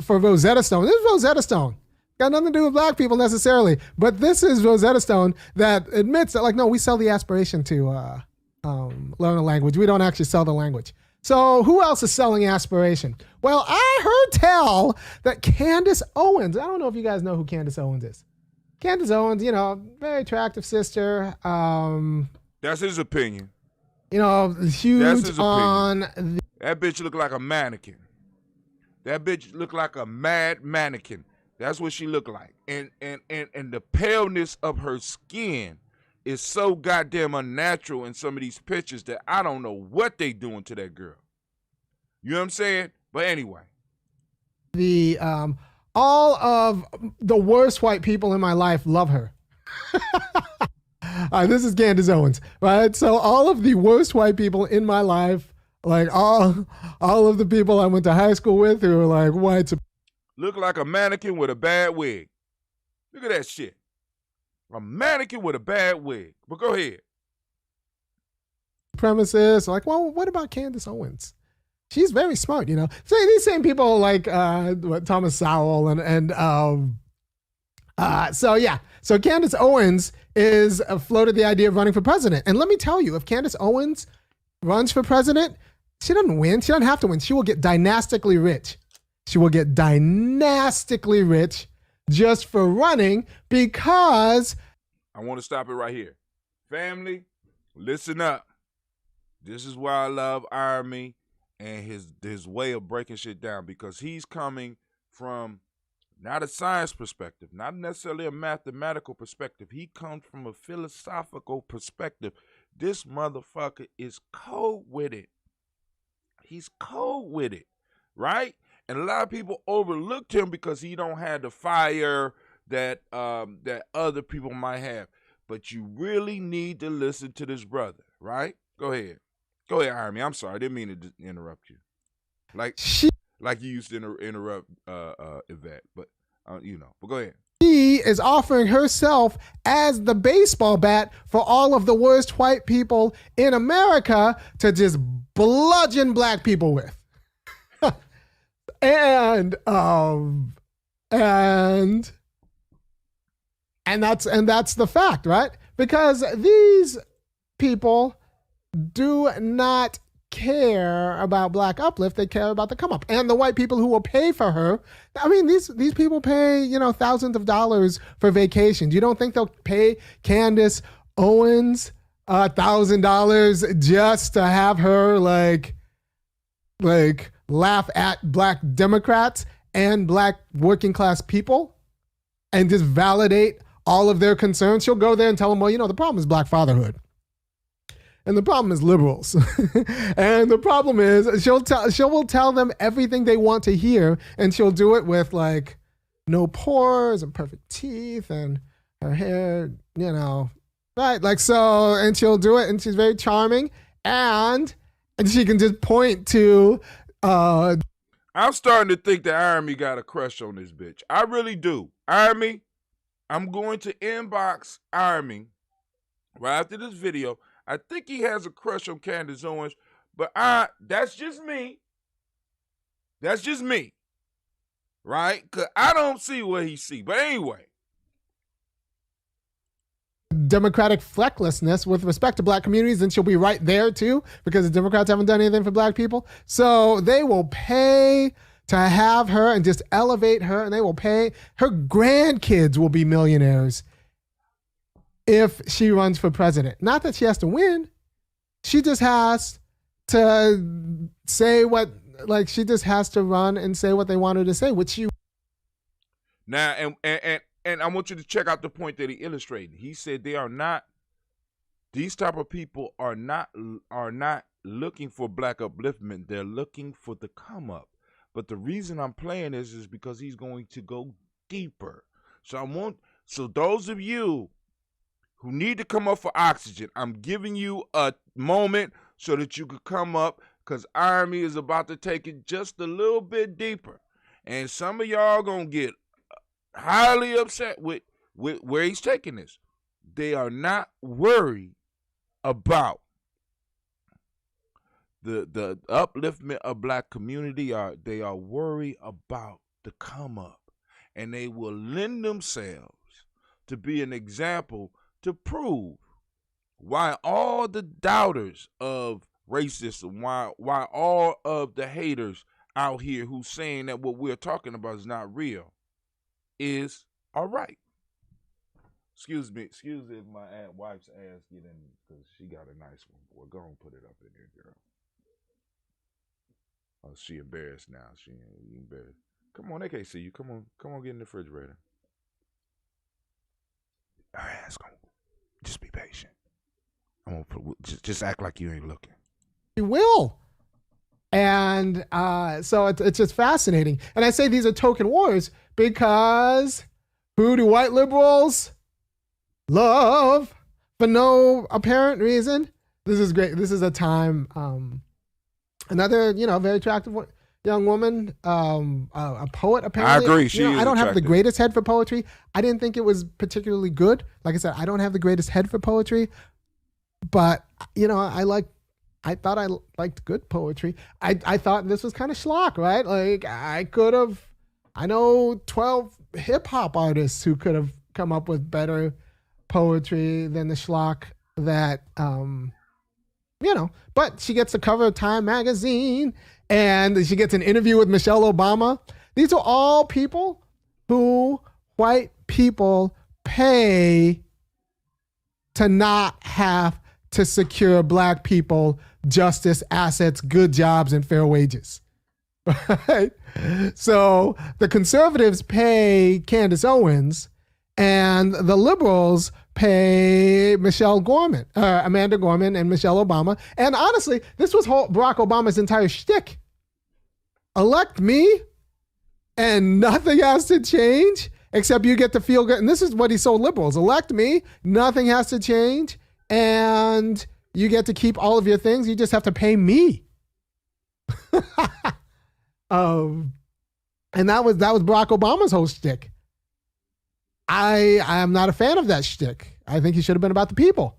Rosetta Stone. This is Rosetta Stone. Got nothing to do with black people necessarily, but this is Rosetta Stone that admits that, like, no, we sell the aspiration to learn a language. We don't actually sell the language. So who else is selling aspiration? Well, I heard tell that Candace Owens. I don't know if you guys know who Candace Owens is. Candace Owens, very attractive sister. That's his opinion. Huge on the. That bitch look like a mannequin. That bitch look like a mad mannequin. That's what she look like. And the paleness of her skin is so goddamn unnatural in some of these pictures that I don't know what they doing to that girl. You know what I'm saying? But anyway. The all of the worst white people in my life love her. This is Candace Owens, right? So all of the worst white people in my life, like all of the people I went to high school with who were like white. Look like a mannequin with a bad wig. Look at that shit. A mannequin with a bad wig. But go ahead. Premises, like, well, what about Candace Owens? She's very smart, So these same people like Thomas Sowell So Candace Owens is floated the idea of running for president. And let me tell you, if Candace Owens runs for president, she doesn't win. She doesn't have to win. She will get dynastically rich. She will get dynastically rich just for running because. I want to stop it right here. Family, listen up. This is why I love Army and his way of breaking shit down, because he's coming from not a science perspective, not necessarily a mathematical perspective. He comes from a philosophical perspective. This motherfucker is cold with it. He's cold with it, right? And a lot of people overlooked him because he don't have the fire that other people might have. But you really need to listen to this brother, right? Go ahead, Army. I'm sorry, I didn't mean to interrupt you. Like you used to interrupt Yvette, but But go ahead. She is offering herself as the baseball bat for all of the worst white people in America to just bludgeon black people with. And that's the fact, right? Because these people do not care about black uplift. They care about the come up. And the white people who will pay for her, I mean, these people pay, thousands of dollars for vacations. You don't think they'll pay Candace Owens $1,000 just to have her like laugh at black Democrats and black working class people and just validate all of their concerns? She'll go there and tell them, well, the problem is black fatherhood. And the problem is liberals. And the problem is she will tell them everything they want to hear, and she'll do it with like no pores and perfect teeth and her hair, right? Like so, and she'll do it, and she's very charming, and she can just point to I'm starting to think that Army got a crush on this bitch. I really do. Army, I'm going to inbox Army right after this video. I think he has a crush on Candace Owens, but that's just me. That's just me. Right? Because I don't see what he see. But anyway. Democratic flecklessness with respect to black communities, and she'll be right there too, because the Democrats haven't done anything for black people. So they will pay to have her and just elevate her, and they will pay. Her grandkids will be millionaires if she runs for president. Not that she has to win. She just has to say what, like, she just has to run and say what they want her to say, which she. Now, and I want you to check out the point that he illustrated. He said these type of people are not looking for black upliftment. They're looking for the come up. But the reason I'm playing this is because he's going to go deeper. So those of you who need to come up for oxygen, I'm giving you a moment so that you could come up, because Army is about to take it just a little bit deeper. And some of y'all going to get highly upset with where he's taking this. They are not worried about the upliftment of black community. They are worried about the come up. And they will lend themselves to be an example to prove why all the doubters of racism, why all of the haters out here who's saying that what we're talking about is not real is all right. Excuse me if my wife's ass get in, because she got a nice one. Boy, go and put it up in there, girl. Oh, she embarrassed now. She ain't embarrassed. Come on, they can't see you. Come on, get in the refrigerator. Her ass gonna just be patient. I'm gonna just act like you ain't looking. He will. And so it's just fascinating. And I say these are token wars because who do white liberals love for no apparent reason? This is great. This is a time. Another, very attractive young woman, a poet apparently. I agree. I don't have the greatest head for poetry. I didn't think it was particularly good. Like I said, I don't have the greatest head for poetry, but I thought I liked good poetry. I thought this was kind of schlock, right? Like I know 12 hip hop artists who could have come up with better poetry than the schlock that, but she gets the cover of Time magazine and she gets an interview with Michelle Obama. These are all people who white people pay to not have to secure black people justice, assets, good jobs, and fair wages. Right? So the conservatives pay Candace Owens and the liberals pay Amanda Gorman and Michelle Obama. And honestly, this was Barack Obama's entire shtick. Elect me and nothing has to change except you get to feel good. And this is what he sold liberals. Elect me, nothing has to change, and you get to keep all of your things. You just have to pay me. And that was Barack Obama's whole shtick. I am not a fan of that shtick. I think he should have been about the people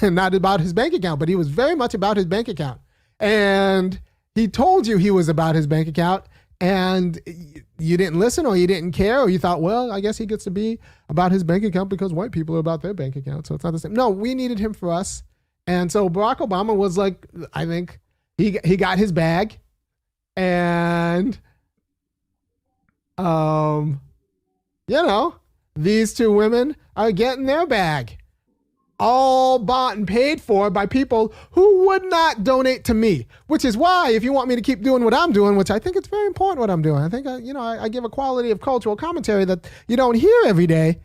and not about his bank account, but he was very much about his bank account. And he told you he was about his bank account and you didn't listen or you didn't care or you thought, well, I guess he gets to be about his bank account because white people are about their bank account. So it's not the same. No, we needed him for us. And so Barack Obama was like, I think he got his bag and, these two women are getting their bag, all bought and paid for by people who would not donate to me, which is why if you want me to keep doing what I'm doing, which I think it's very important what I'm doing, I think, I give a quality of cultural commentary that you don't hear every day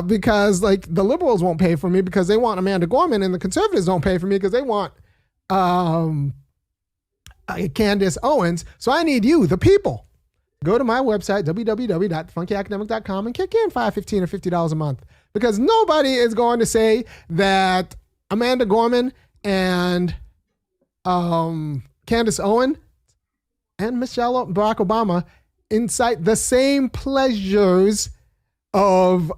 because like the liberals won't pay for me because they want Amanda Gorman and the conservatives don't pay for me because they want Candace Owens. So I need you, the people. Go to my website, www.funkyacademic.com, and kick in $5, $15, or $50 a month. Because nobody is going to say that Amanda Gorman and Candace Owens and Barack Obama incite the same pleasures of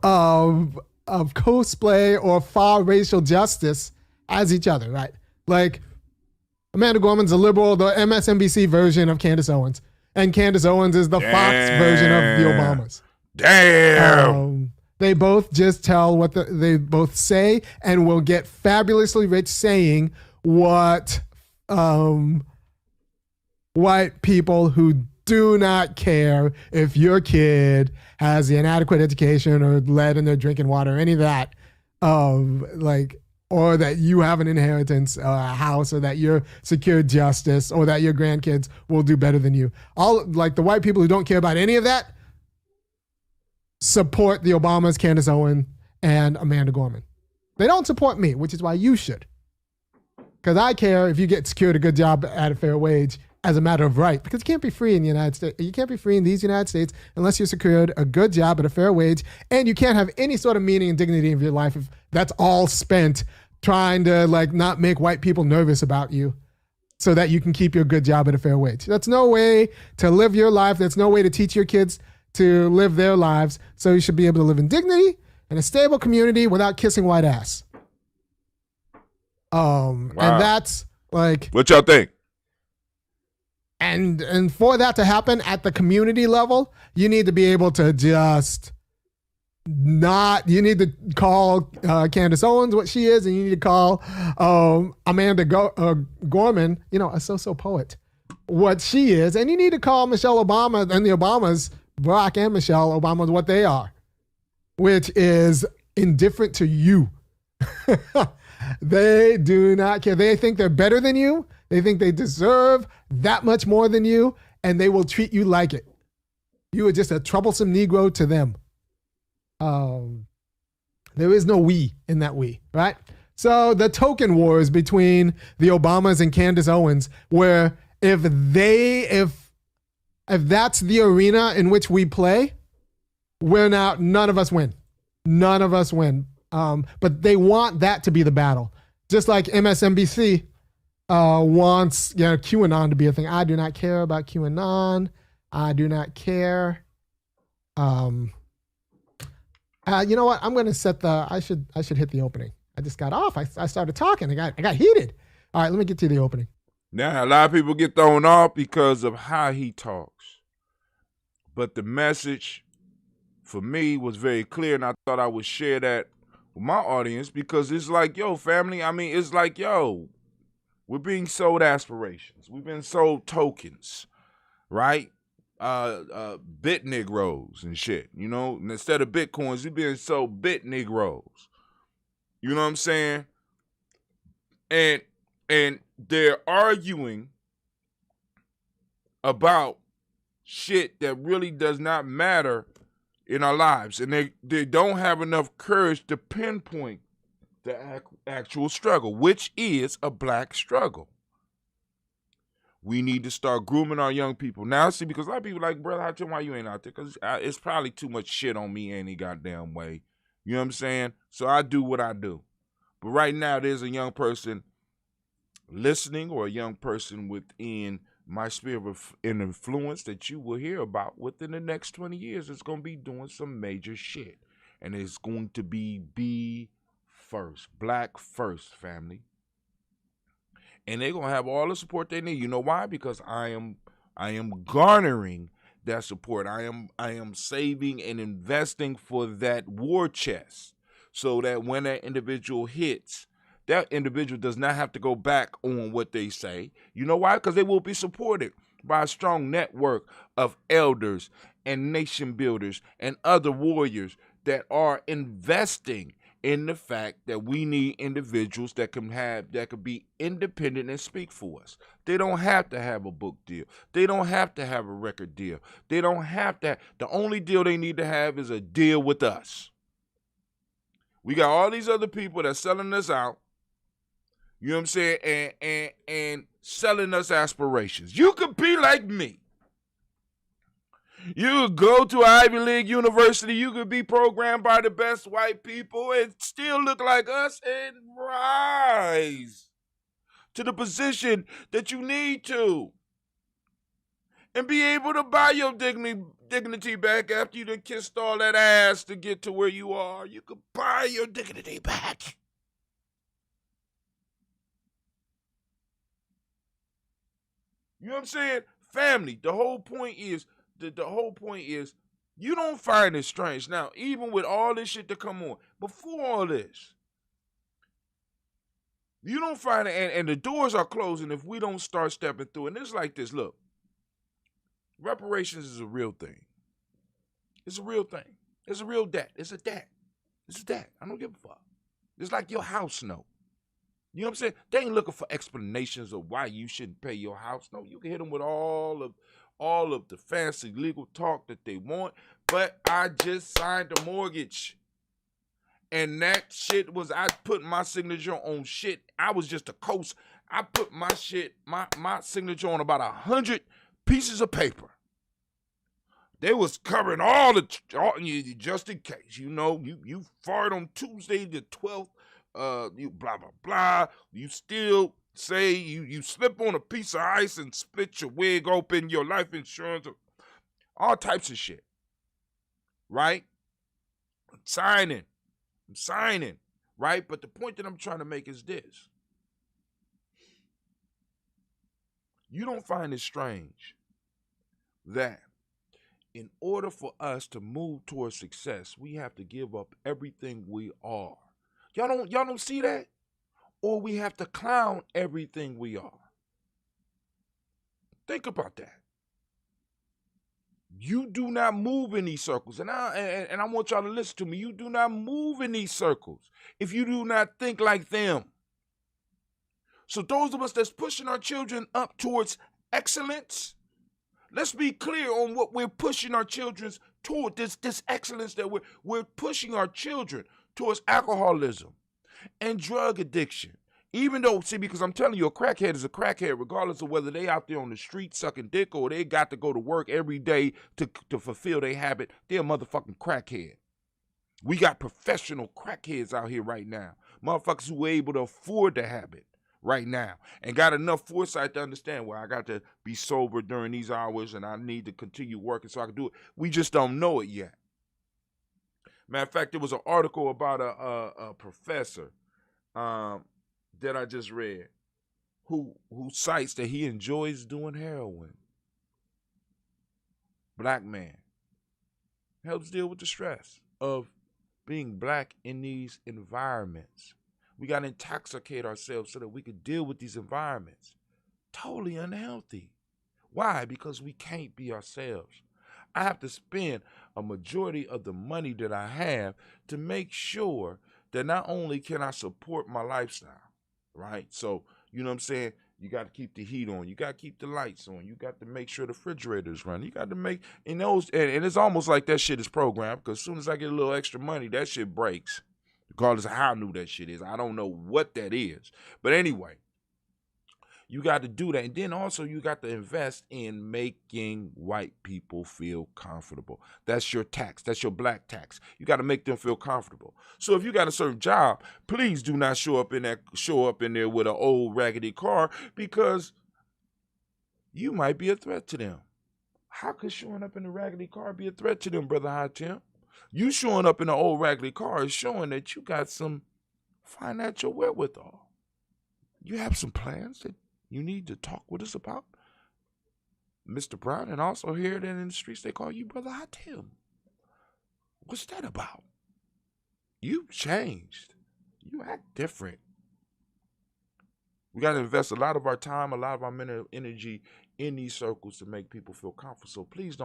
cosplay or far racial justice as each other, right? Like Amanda Gorman's a liberal, the MSNBC version of Candace Owens. And Candace Owens is the Fox version of the Obamas. Damn. They both just tell what they both say and will get fabulously rich saying what white people who do not care if your kid has the inadequate education or lead in their drinking water, any of that, like, or that you have an inheritance, a house, or that you're secured justice, or that your grandkids will do better than you. All like the white people who don't care about any of that support the Obamas, Candace Owen, and Amanda Gorman. They don't support me, which is why you should. Because I care if you get secured a good job at a fair wage as a matter of right. Because you can't be free in the United States. You can't be free in these United States unless you're secured a good job at a fair wage, and you can't have any sort of meaning and dignity in your life if that's all spent trying to like not make white people nervous about you so that you can keep your good job at a fair wage. That's no way to live your life. That's no way to teach your kids to live their lives. So you should be able to live in dignity in a stable community without kissing white ass. Wow. And that's like, what y'all think? And for that to happen at the community level, you need to be able to just you need to call Candace Owens what she is, and you need to call Amanda Gorman, a so-so poet, what she is, and you need to call Michelle Obama and the Obamas, Barack and Michelle Obama, what they are, which is indifferent to you. They do not care. They think they're better than you. They think they deserve that much more than you, and they will treat you like it. You are just a troublesome Negro to them. There is no we in that we, right? So the token wars between the Obamas and Candace Owens, where if that's the arena in which we play, none of us win. None of us win. But they want that to be the battle. Just like MSNBC wants QAnon to be a thing. I do not care about QAnon. I do not care. You know what? I'm going to set I should hit the opening. I just got off. I started talking. I got heated. All right, let me get to the opening. Now, a lot of people get thrown off because of how he talks. But the message for me was very clear, and I thought I would share that with my audience because it's like, yo, family, it's like, yo, we're being sold aspirations. We've been sold tokens, right? Bit Negroes and shit, and instead of Bitcoins, we've been sold bit Negroes. You know what I'm saying? And they're arguing about shit that really does not matter in our lives. And they don't have enough courage to pinpoint the actual struggle, which is a black struggle. We need to start grooming our young people. Now, see, because a lot of people like, brother, how come why you ain't out there? Because it's probably too much shit on me any goddamn way. You know what I'm saying? So I do what I do. But right now, there's a young person listening or a young person within my sphere of influence that you will hear about within the next 20 years. It's going to be doing some major shit. And it's going to be first. Black first, family. And they're going to have all the support they need. You know why? Because I am garnering that support. I am saving and investing for that war chest so that when that individual hits, that individual does not have to go back on what they say. You know why? Because they will be supported by a strong network of elders and nation builders and other warriors that are investing in the fact that we need individuals that could be independent and speak for us. They don't have to have a book deal. They don't have to have a record deal. They don't have to. The only deal they need to have is a deal with us. We got all these other people that's selling us out. You know what I'm saying? And selling us aspirations. You could be like me. You could go to Ivy League University. You could be programmed by the best white people and still look like us and rise to the position that you need to. And be able to buy your dignity back after you done kissed all that ass to get to where you are. You could buy your dignity back. You know what I'm saying? Family, the whole point is you don't find it strange. Now, even with all this shit to come on, before all this, you don't find it, and the doors are closing if we don't start stepping through. And it's like this, look, reparations is a real thing. It's a real thing. It's a real debt. It's a debt. It's a debt. I don't give a fuck. It's like your house note. You know what I'm saying? They ain't looking for explanations of why you shouldn't pay your house note. You can hit them with all of the fancy legal talk that they want. But I just signed a mortgage. And that shit was, I put my signature on shit. I was just a coast. I put my signature on about 100 pieces of paper. They was covering all just in case, you fired on Tuesday the 12th, you blah, blah, blah. You still say you slip on a piece of ice and split your wig open, your life insurance, all types of shit, right? I'm signing, right? But the point that I'm trying to make is this. You don't find it strange that in order for us to move towards success, we have to give up everything we are. Y'all don't see that? Or we have to clown everything we are. Think about that. You do not move in these circles. And I want y'all to listen to me. You do not move in these circles if you do not think like them. So those of us that's pushing our children up towards excellence, let's be clear on what we're pushing our children toward, this excellence that we're pushing our children towards alcoholism and drug addiction. Even though, because I'm telling you, a crackhead is a crackhead, regardless of whether they out there on the street sucking dick or they got to go to work every day to fulfill their habit, they're a motherfucking crackhead. We got professional crackheads out here right now. Motherfuckers who are able to afford the habit right now and got enough foresight to understand, well, I got to be sober during these hours and I need to continue working so I can do it. We just don't know it yet. Matter of fact, there was an article about a professor that I just read who cites that he enjoys doing heroin. Black man. Helps deal with the stress of being black in these environments. We got to intoxicate ourselves so that we could deal with these environments. Totally unhealthy. Why? Because we can't be ourselves. I have to spend a majority of the money that I have to make sure that not only can I support my lifestyle, right? So, you know what I'm saying? You got to keep the heat on. You got to keep the lights on. You got to make sure the refrigerator's running. You got to make, and it's almost like that shit is programmed, because as soon as I get a little extra money, that shit breaks. Regardless of how new that shit is. I don't know what that is. But anyway, you got to do that. And then also you got to invest in making white people feel comfortable. That's your tax. That's your black tax. You got to make them feel comfortable. So if you got a certain job, please do not show up in there with an old raggedy car, because you might be a threat to them. How could showing up in a raggedy car be a threat to them, Brother High Tim? You showing up in an old raggedy car is showing that you got some financial wherewithal. You have some plans that you need to talk with us about, Mr. Brown, and also hear that in the streets they call you Brother High Tim. What's that about? You've changed. You act different. We got to invest a lot of our time, a lot of our mental energy in these circles to make people feel comfortable. So please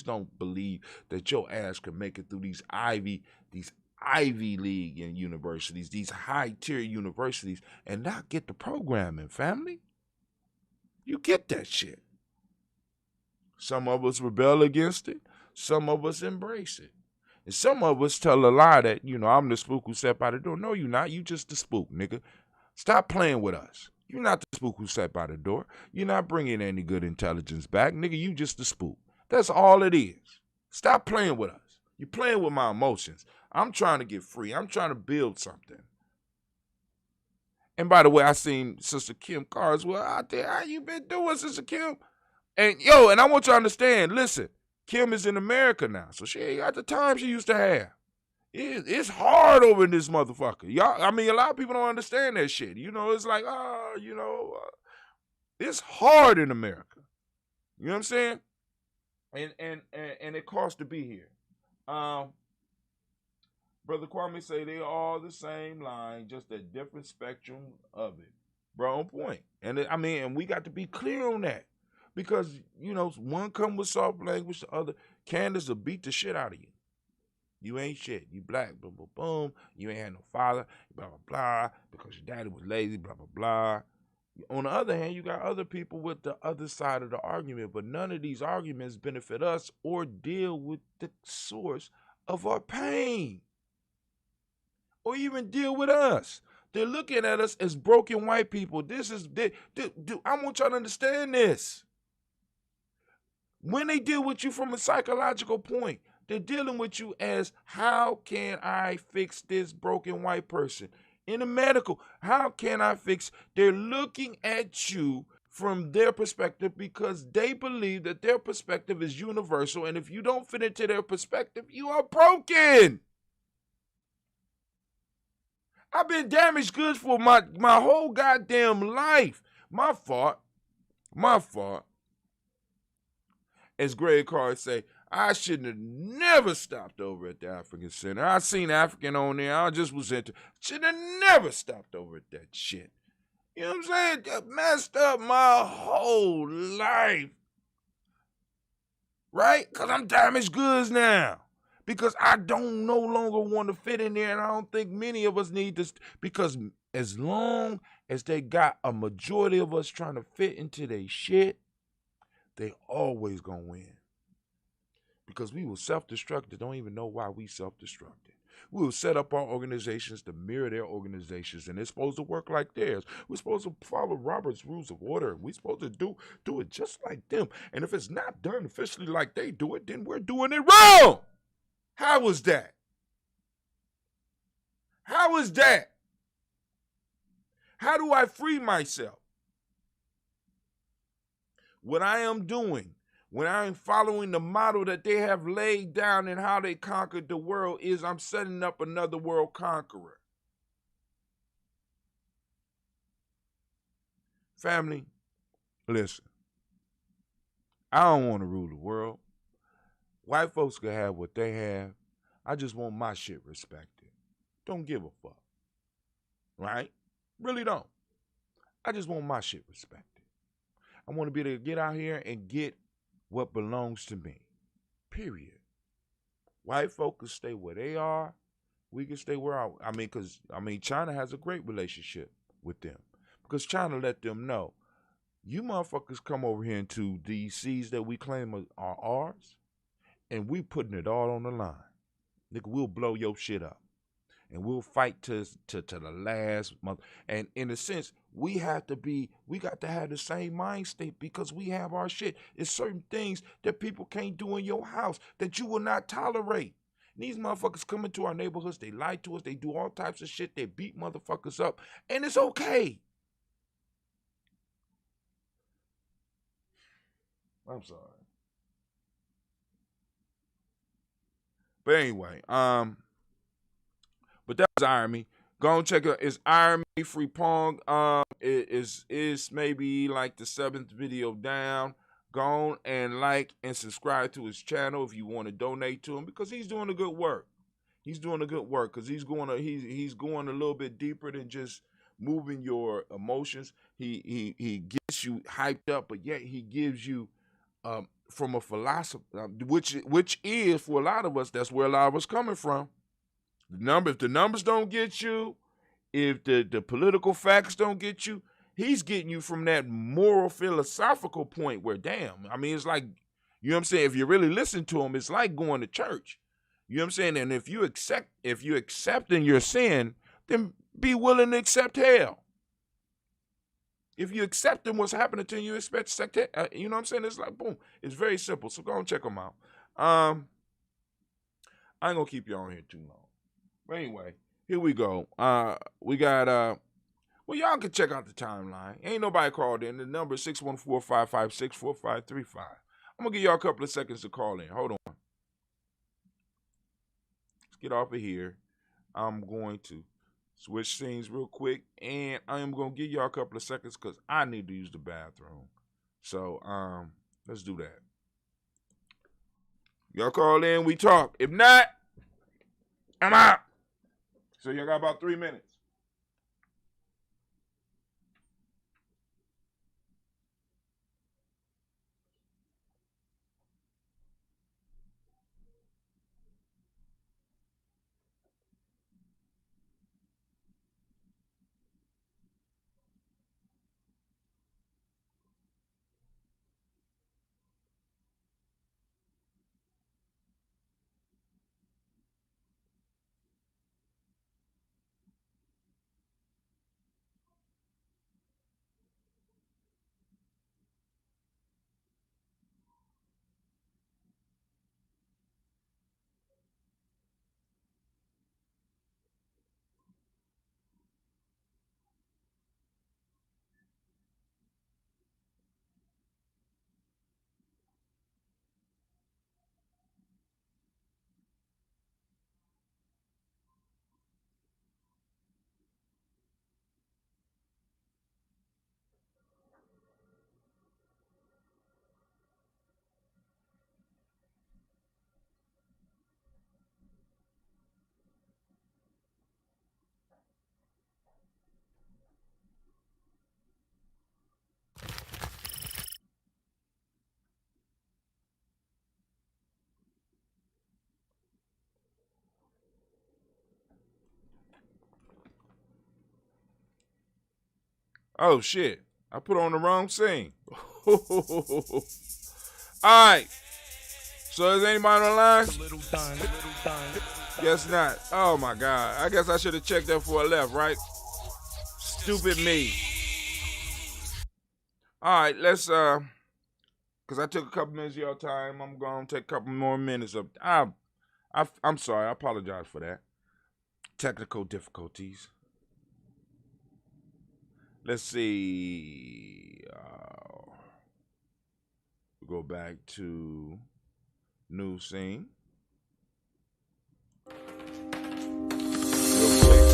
don't believe that your ass can make it through these Ivy League universities, these high tier universities, and not get the programming, family. You get that shit. Some of us rebel against it. Some of us embrace it. And some of us tell a lie that, I'm the spook who sat by the door. No, you not. You just the spook, nigga. Stop playing with us. You're not the spook who sat by the door. You're not bringing any good intelligence back. Nigga, you just the spook. That's all it is. Stop playing with us. You're playing with my emotions. I'm trying to get free. I'm trying to build something. And by the way, I seen Sister Kim Carswell out there. How you been doing, Sister Kim? And I want you to understand, listen, Kim is in America now, so she ain't got the time she used to have. It's hard over in this motherfucker. Y'all, a lot of people don't understand that shit. It's like, it's hard in America. You know what I'm saying? And it costs to be here. Brother Kwame say they all the same line, just a different spectrum of it. Bro, on point. And we got to be clear on that. Because, one come with soft language, the other, Candace will beat the shit out of you. You ain't shit. You black, boom, boom, boom. You ain't had no father, blah, blah, blah, because your daddy was lazy, blah, blah, blah. On the other hand, you got other people with the other side of the argument, but none of these arguments benefit us or deal with the source of our pain or even deal with us. They're looking at us as broken white people. I want y'all to understand this. When they deal with you from a psychological point, they're dealing with you as, how can I fix this broken white person? In the medical, how can I fix? They're looking at you from their perspective because they believe that their perspective is universal, and if you don't fit into their perspective, you are broken. I've been damaged goods for my whole goddamn life. My fault. As Greg Card say, I shouldn't have never stopped over at the African Center. I seen African on there. I just was into. Should have never stopped over at that shit. You know what I'm saying? That messed up my whole life. Right? Because I'm damaged goods now. Because I don't no longer want to fit in there, and I don't think many of us need this. Because as long as they got a majority of us trying to fit into their shit, they always gonna win. Because we will self-destructed, don't even know why we self-destructed. We will set up our organizations to mirror their organizations, and it's supposed to work like theirs. We're supposed to follow Robert's Rules of Order, and we're supposed to do it just like them. And if it's not done officially like they do it, then we're doing it wrong. How was that? How is that? How do I free myself? What I am doing, when I am following the model that they have laid down and how they conquered the world, is I'm setting up another world conqueror. Family, listen. I don't want to rule the world. White folks can have what they have. I just want my shit respected. Don't give a fuck. Right? Really don't. I just want my shit respected. I want to be able to get out here and get what belongs to me. Period. White folk can stay where they are. We can stay where because China has a great relationship with them. Because China let them know, you motherfuckers come over here into these seas that we claim are ours, and we putting it all on the line. Nigga, we'll blow your shit up. And we'll fight to the last month. And in a sense, we got to have the same mind state because we have our shit. It's certain things that people can't do in your house that you will not tolerate. And these motherfuckers come into our neighborhoods, they lie to us, they do all types of shit, they beat motherfuckers up, and it's okay. I'm sorry. But anyway, but that was Iron Me. Go and check it out. It's Iron Me Free Pong. It is maybe like the 7th video down. Go on and like and subscribe to his channel if you want to donate to him, because he's doing a good work. He's doing a good work because he's going a little bit deeper than just moving your emotions. He gets you hyped up, but yet he gives you from a philosophy, which is for a lot of us, that's where a lot of us coming from. If the numbers don't get you, if the political facts don't get you, he's getting you from that moral philosophical point where, damn, it's like, you know what I'm saying? If you really listen to him, it's like going to church. You know what I'm saying? And if you accepting your sin, then be willing to accept hell. If you accepting what's happening to you, expect you know what I'm saying? It's like, boom. It's very simple. So go and check them out. I ain't gonna keep you on here too long. But anyway, here we go. We got well, y'all can check out the timeline. Ain't nobody called in. The number is 614-556-4535. I'm gonna give y'all a couple of seconds to call in. Hold on. Let's get off of here. I'm going to switch scenes real quick, and I am gonna give y'all a couple of seconds because I need to use the bathroom. So let's do that. Y'all call in, we talk. If not, I'm out. So y'all got about 3 minutes. Oh shit! I put on the wrong scene. All right. So is anybody online? Guess not. Oh my God. I guess I should have checked that before I left, right? Stupid me. All right, let's because I took a couple minutes of your time. I'm going to take a couple more minutes of. I'm sorry. I apologize for that. Technical difficulties. Let's see. We'll go back to new scene. Real quick.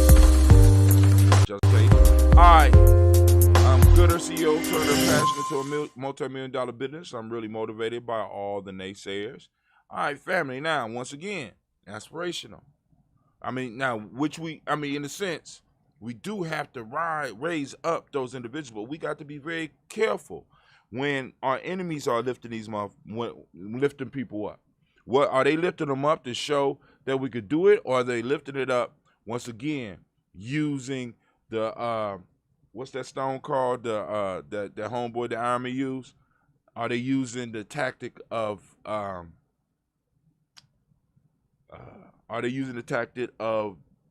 Just play. All right. Gooder CEO turned her passion into a multi-million-dollar business. I'm really motivated by all the naysayers. All right, family. Now, once again, aspirational. In a sense, we do have to raise up those individuals, but we got to be very careful when our enemies are lifting lifting people up. What are they lifting them up to show that we could do it, or are they lifting it up once again using the what's that stone called? The homeboy the army used? Are they using the tactic of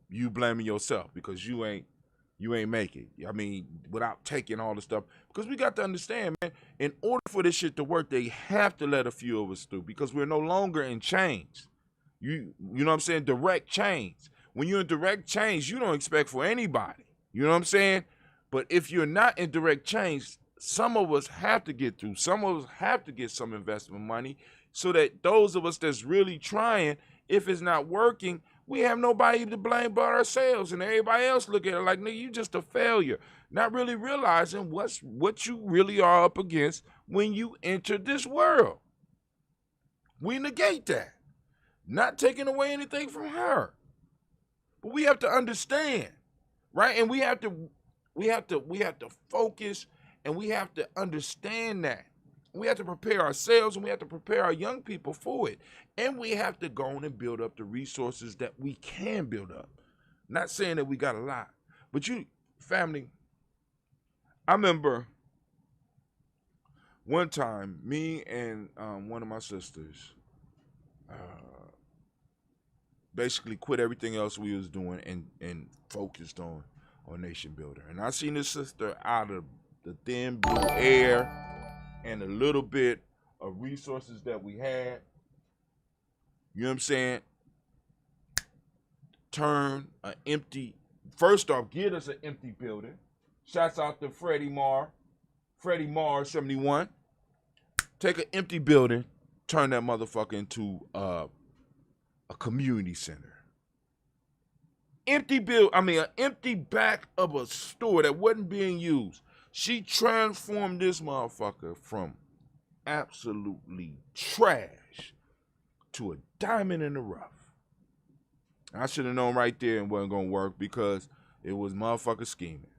you blaming yourself because you ain't make it? I mean, without taking all the stuff. Because we got to understand, man, in order for this shit to work, they have to let a few of us through because we're no longer in chains. You know what I'm saying? Direct chains. When you're in direct chains, you don't expect for anybody. You know what I'm saying? But if you're not in direct change, some of us have to get through. Some of us have to get some investment money so that those of us that's really trying, if it's not working, we have nobody to blame but ourselves. And everybody else look at it like, nigga, you just a failure. Not really realizing what you really are up against when you enter this world. We negate that. Not taking away anything from her. But we have to understand, right? And we have to focus, and we have to understand that. We have to prepare ourselves, and we have to prepare our young people for it. And we have to go on and build up the resources that we can build up. Not saying that we got a lot, but family, I remember one time, me and one of my sisters basically quit everything else we was doing and focused on nation builder. And I seen this sister out of the thin blue air and a little bit of resources that we had, you know what I'm saying, first off, get us an empty building. Shouts out to Freddie Marr 71. Take an empty building, turn that motherfucker into a community center. An empty back of a store that wasn't being used. She transformed this motherfucker from absolutely trash to a diamond in the rough. I should have known right there it wasn't going to work because it was motherfucker scheming.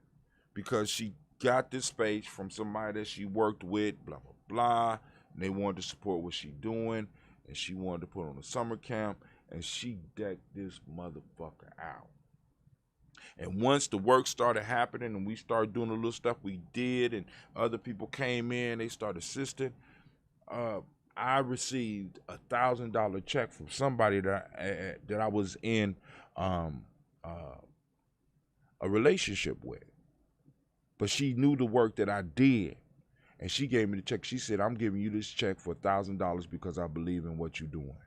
Because she got this space from somebody that she worked with, blah, blah, blah, and they wanted to support what she doing, and she wanted to put on a summer camp, and she decked this motherfucker out. And once the work started happening and we started doing the little stuff we did and other people came in, they started assisting, I received $1,000 check from somebody that I was in a relationship with. But she knew the work that I did. And she gave me the check. She said, I'm giving you this check for $1,000 because I believe in what you're doing.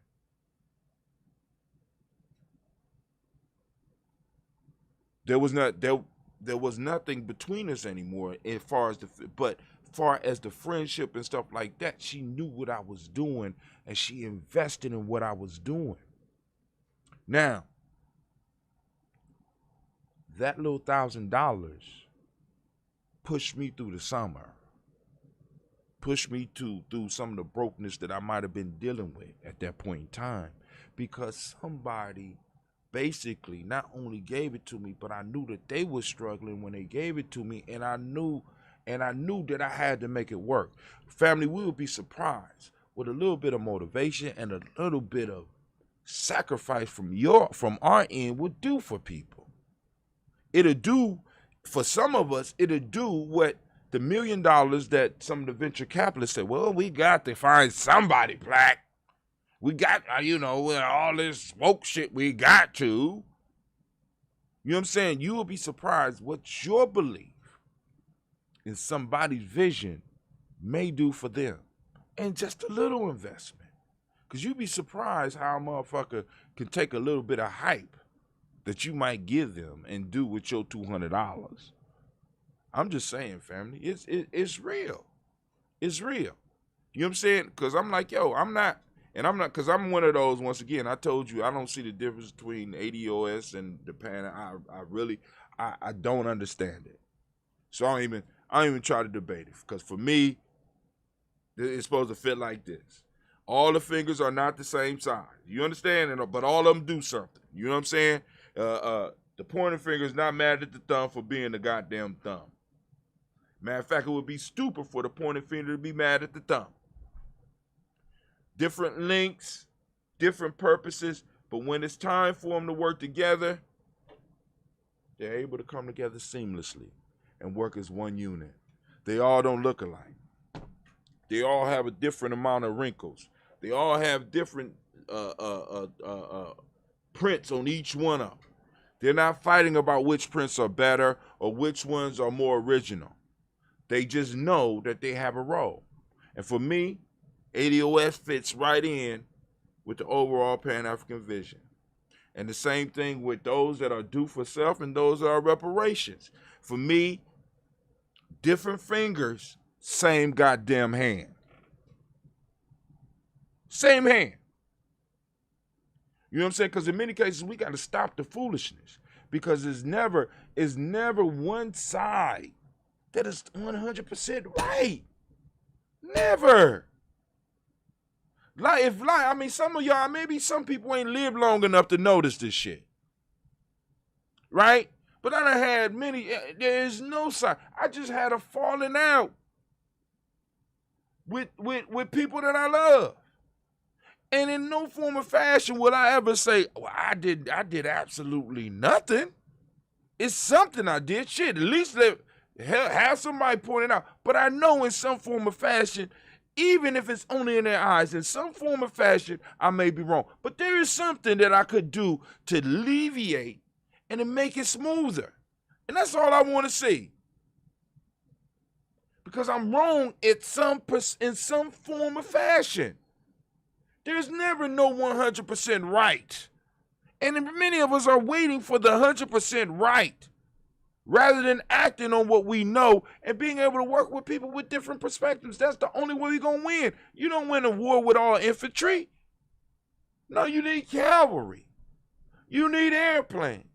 There was nothing between us anymore as far as the friendship and stuff like that. She knew what I was doing and she invested in what I was doing. Now, that little $1,000 pushed me through the summer, pushed me through some of the brokenness that I might have been dealing with at that point in time, because somebody basically not only gave it to me, but I knew that they were struggling when they gave it to me, and I knew that I had to make it work. Family, we would be surprised what a little bit of motivation and a little bit of sacrifice from our end would do for people. It'll do for some of us, it'll do what the $1 million that some of the venture capitalists say, well, we got to find somebody black. We got, with all this woke shit, we got to. You know what I'm saying? You will be surprised what your belief in somebody's vision may do for them. And just a little investment. Because you'd be surprised how a motherfucker can take a little bit of hype that you might give them and do with your $200. I'm just saying, family, it's real. It's real. You know what I'm saying? Because I'm like, because I'm one of those, once again, I told you, I don't see the difference between ADOS and the pan. I don't understand it. So I don't even try to debate it. Because for me, it's supposed to fit like this. All the fingers are not the same size. You understand? But all of them do something. You know what I'm saying? The pointer finger is not mad at the thumb for being the goddamn thumb. Matter of fact, it would be stupid for the pointer finger to be mad at the thumb. Different links, different purposes, but when it's time for them to work together, they're able to come together seamlessly and work as one unit. They all don't look alike. They all have a different amount of wrinkles. They all have different prints on each one of them. They're not fighting about which prints are better or which ones are more original. They just know that they have a role. And for me, ADOS fits right in with the overall Pan-African vision. And the same thing with those that are due for self and those that are reparations. For me, different fingers, same goddamn hand. Same hand. You know what I'm saying? Because in many cases, we got to stop the foolishness. Because it's never one side that is 100% right. Never. Some of y'all, maybe some people ain't lived long enough to notice this shit. Right? But I done had many, there's no sign. I just had a falling out with people that I love. And in no form or fashion will I ever say, well, I did absolutely nothing. It's something I did. Shit, at least have somebody point it out. But I know in some form or fashion, even if it's only in their eyes, in some form or fashion, I may be wrong. But there is something that I could do to alleviate and to make it smoother. And that's all I want to see. Because I'm wrong in some form or fashion. There's never no 100% right. And many of us are waiting for the 100% right rather than acting on what we know and being able to work with people with different perspectives. That's the only way we're going to win. You don't win a war with all infantry. No, you need cavalry. You need airplanes.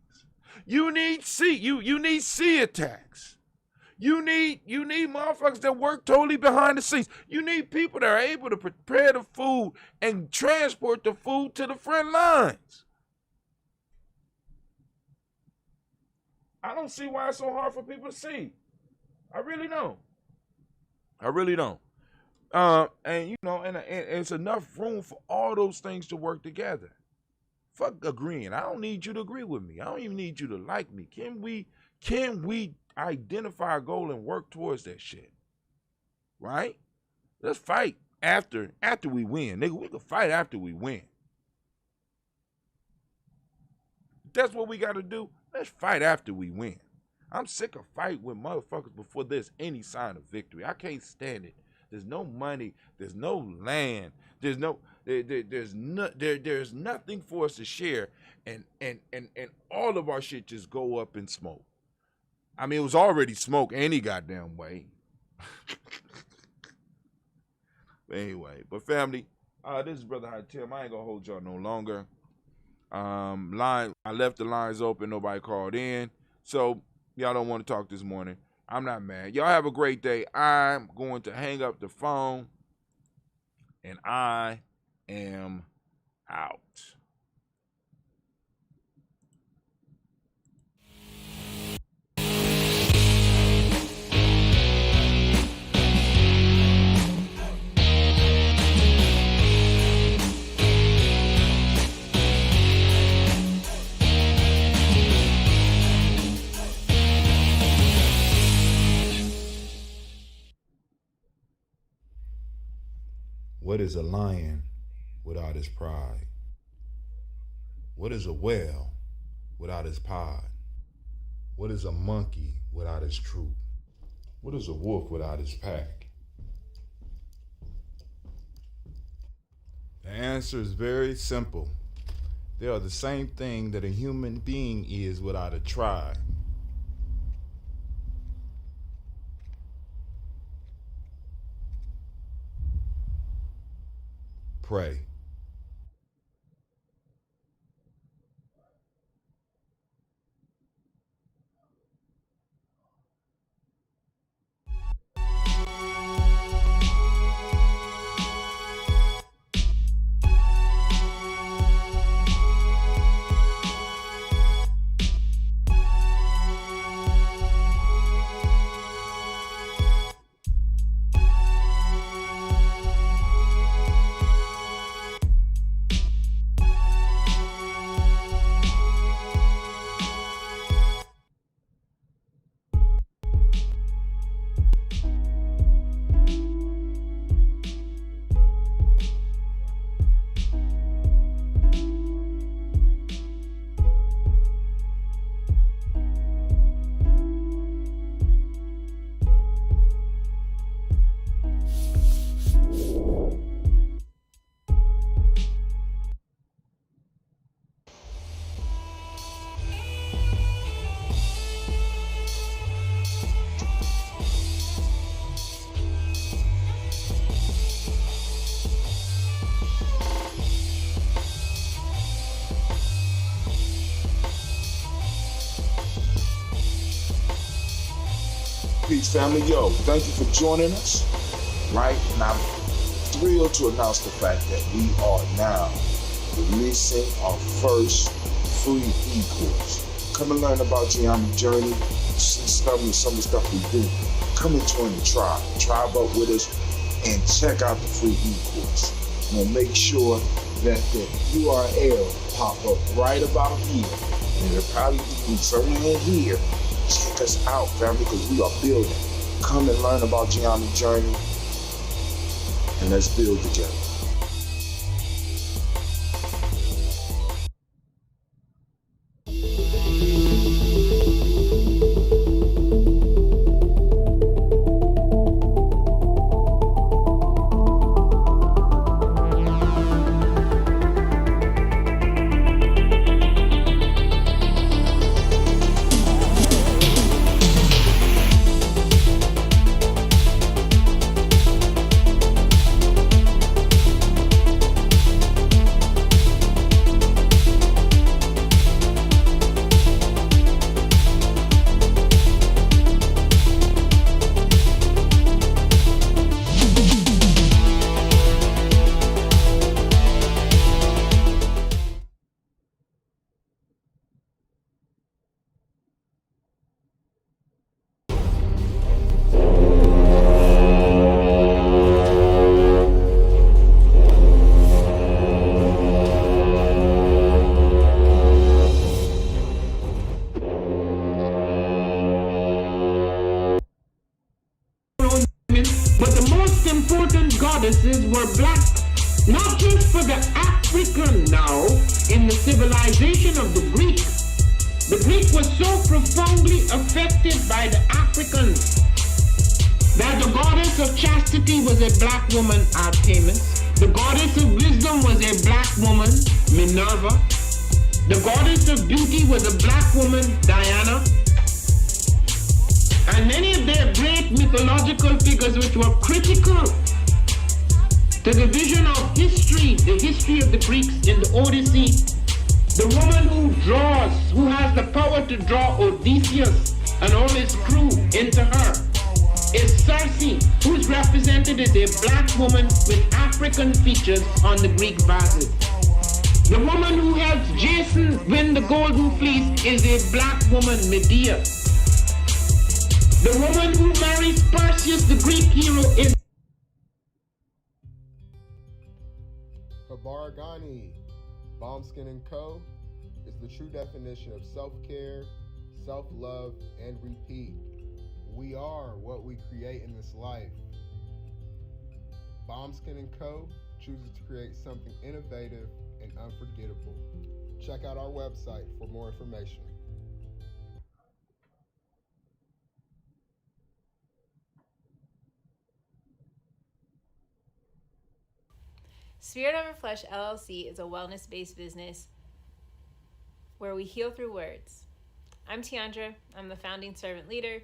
You need sea attacks. You need motherfuckers that work totally behind the scenes. You need people that are able to prepare the food and transport the food to the front lines. I don't see why it's so hard for people to see. I really don't. And it's enough room for all those things to work together. Fuck agreeing. I don't need you to agree with me. I don't even need you to like me. Can we identify a goal and work towards that shit? Right? Let's fight after we win. Nigga, we can fight after we win. That's what we got to do. Let's fight after we win. I'm sick of fighting with motherfuckers before there's any sign of victory. I can't stand it. There's no money. There's no land. There's nothing for us to share, and all of our shit just go up in smoke. I mean, it was already smoke any goddamn way. Anyway, but family, this is Brother High Tim. I ain't gonna hold y'all no longer. I left the lines open. Nobody called in, so y'all don't want to talk this morning. I'm not mad. Y'all have a great day. I'm going to hang up the phone, and I am out. What is a lion without his pride? What is a whale without his pod? What is a monkey without his troop? What is a wolf without his pack? The answer is very simple. They are the same thing that a human being is without a tribe. Pray. Peace, family. Yo, thank you for joining us. Right? And I'm thrilled to announce the fact that we are now releasing our first free e-course. Come and learn about Geometry Journey, see some of the stuff we do. Come and join the tribe. Tribe up with us and check out the free e-course. We'll make sure that the URL pop up right about here. And it'll probably be somewhere in here. Check us out, family, because we are building. Come and learn about Geometry Journey, and let's build together. goddesses were black, not just for the African now in the civilization of the Greek. The Greek was so profoundly affected by the Africans that the goddess of chastity was a black woman, Artemis. The goddess of wisdom was a black woman, Minerva. The goddess of beauty was a black woman, Diana. And many of their great mythological figures which were critical to the vision of history, the history of the Greeks in the Odyssey. The woman who draws, who has the power to draw Odysseus and all his crew into her, is Circe, who's represented as a black woman with African features on the Greek vases. The woman who helps Jason win the Golden Fleece is a black woman, Medea. The woman who marries Perseus, the Greek hero, is Habaragani, Bombskin & Co. is the true definition of self-care, self-love, and repeat. We are what we create in this life. Bombskin & Co. chooses to create something innovative and unforgettable. Check out our website for more information. Spirit Over Flesh LLC is a wellness-based business where we heal through words. I'm Tiandra. I'm the founding servant leader.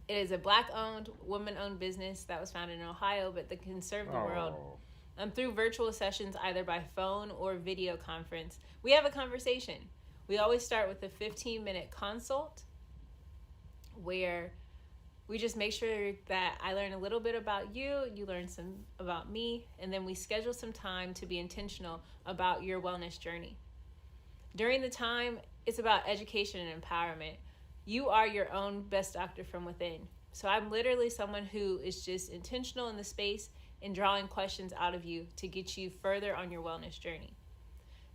It is a Black-owned, woman-owned business that was founded in Ohio, but that can serve the world. Through virtual sessions, either by phone or video conference, we have a conversation. We always start with a 15-minute consult where we just make sure that I learn a little bit about you, you learn some about me, and then we schedule some time to be intentional about your wellness journey. During the time, it's about education and empowerment. You are your own best doctor from within. So I'm literally someone who is just intentional in the space and drawing questions out of you to get you further on your wellness journey.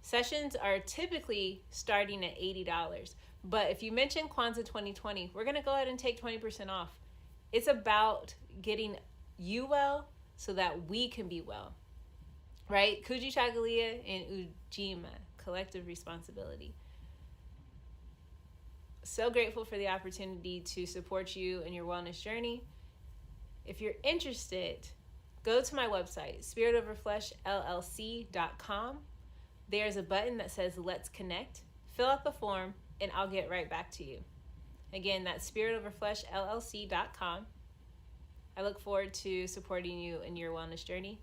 Sessions are typically starting at $80, but if you mention Kwanzaa 2020, we're gonna go ahead and take 20% off. It's about getting you well so that we can be well, right? Kuji Chagalia and Ujima, collective responsibility. So grateful for the opportunity to support you in your wellness journey. If you're interested, go to my website, spiritoverfleshllc.com. There's a button that says Let's Connect. Fill out the form and I'll get right back to you. Again, that's spiritoverfleshllc.com. I look forward to supporting you in your wellness journey.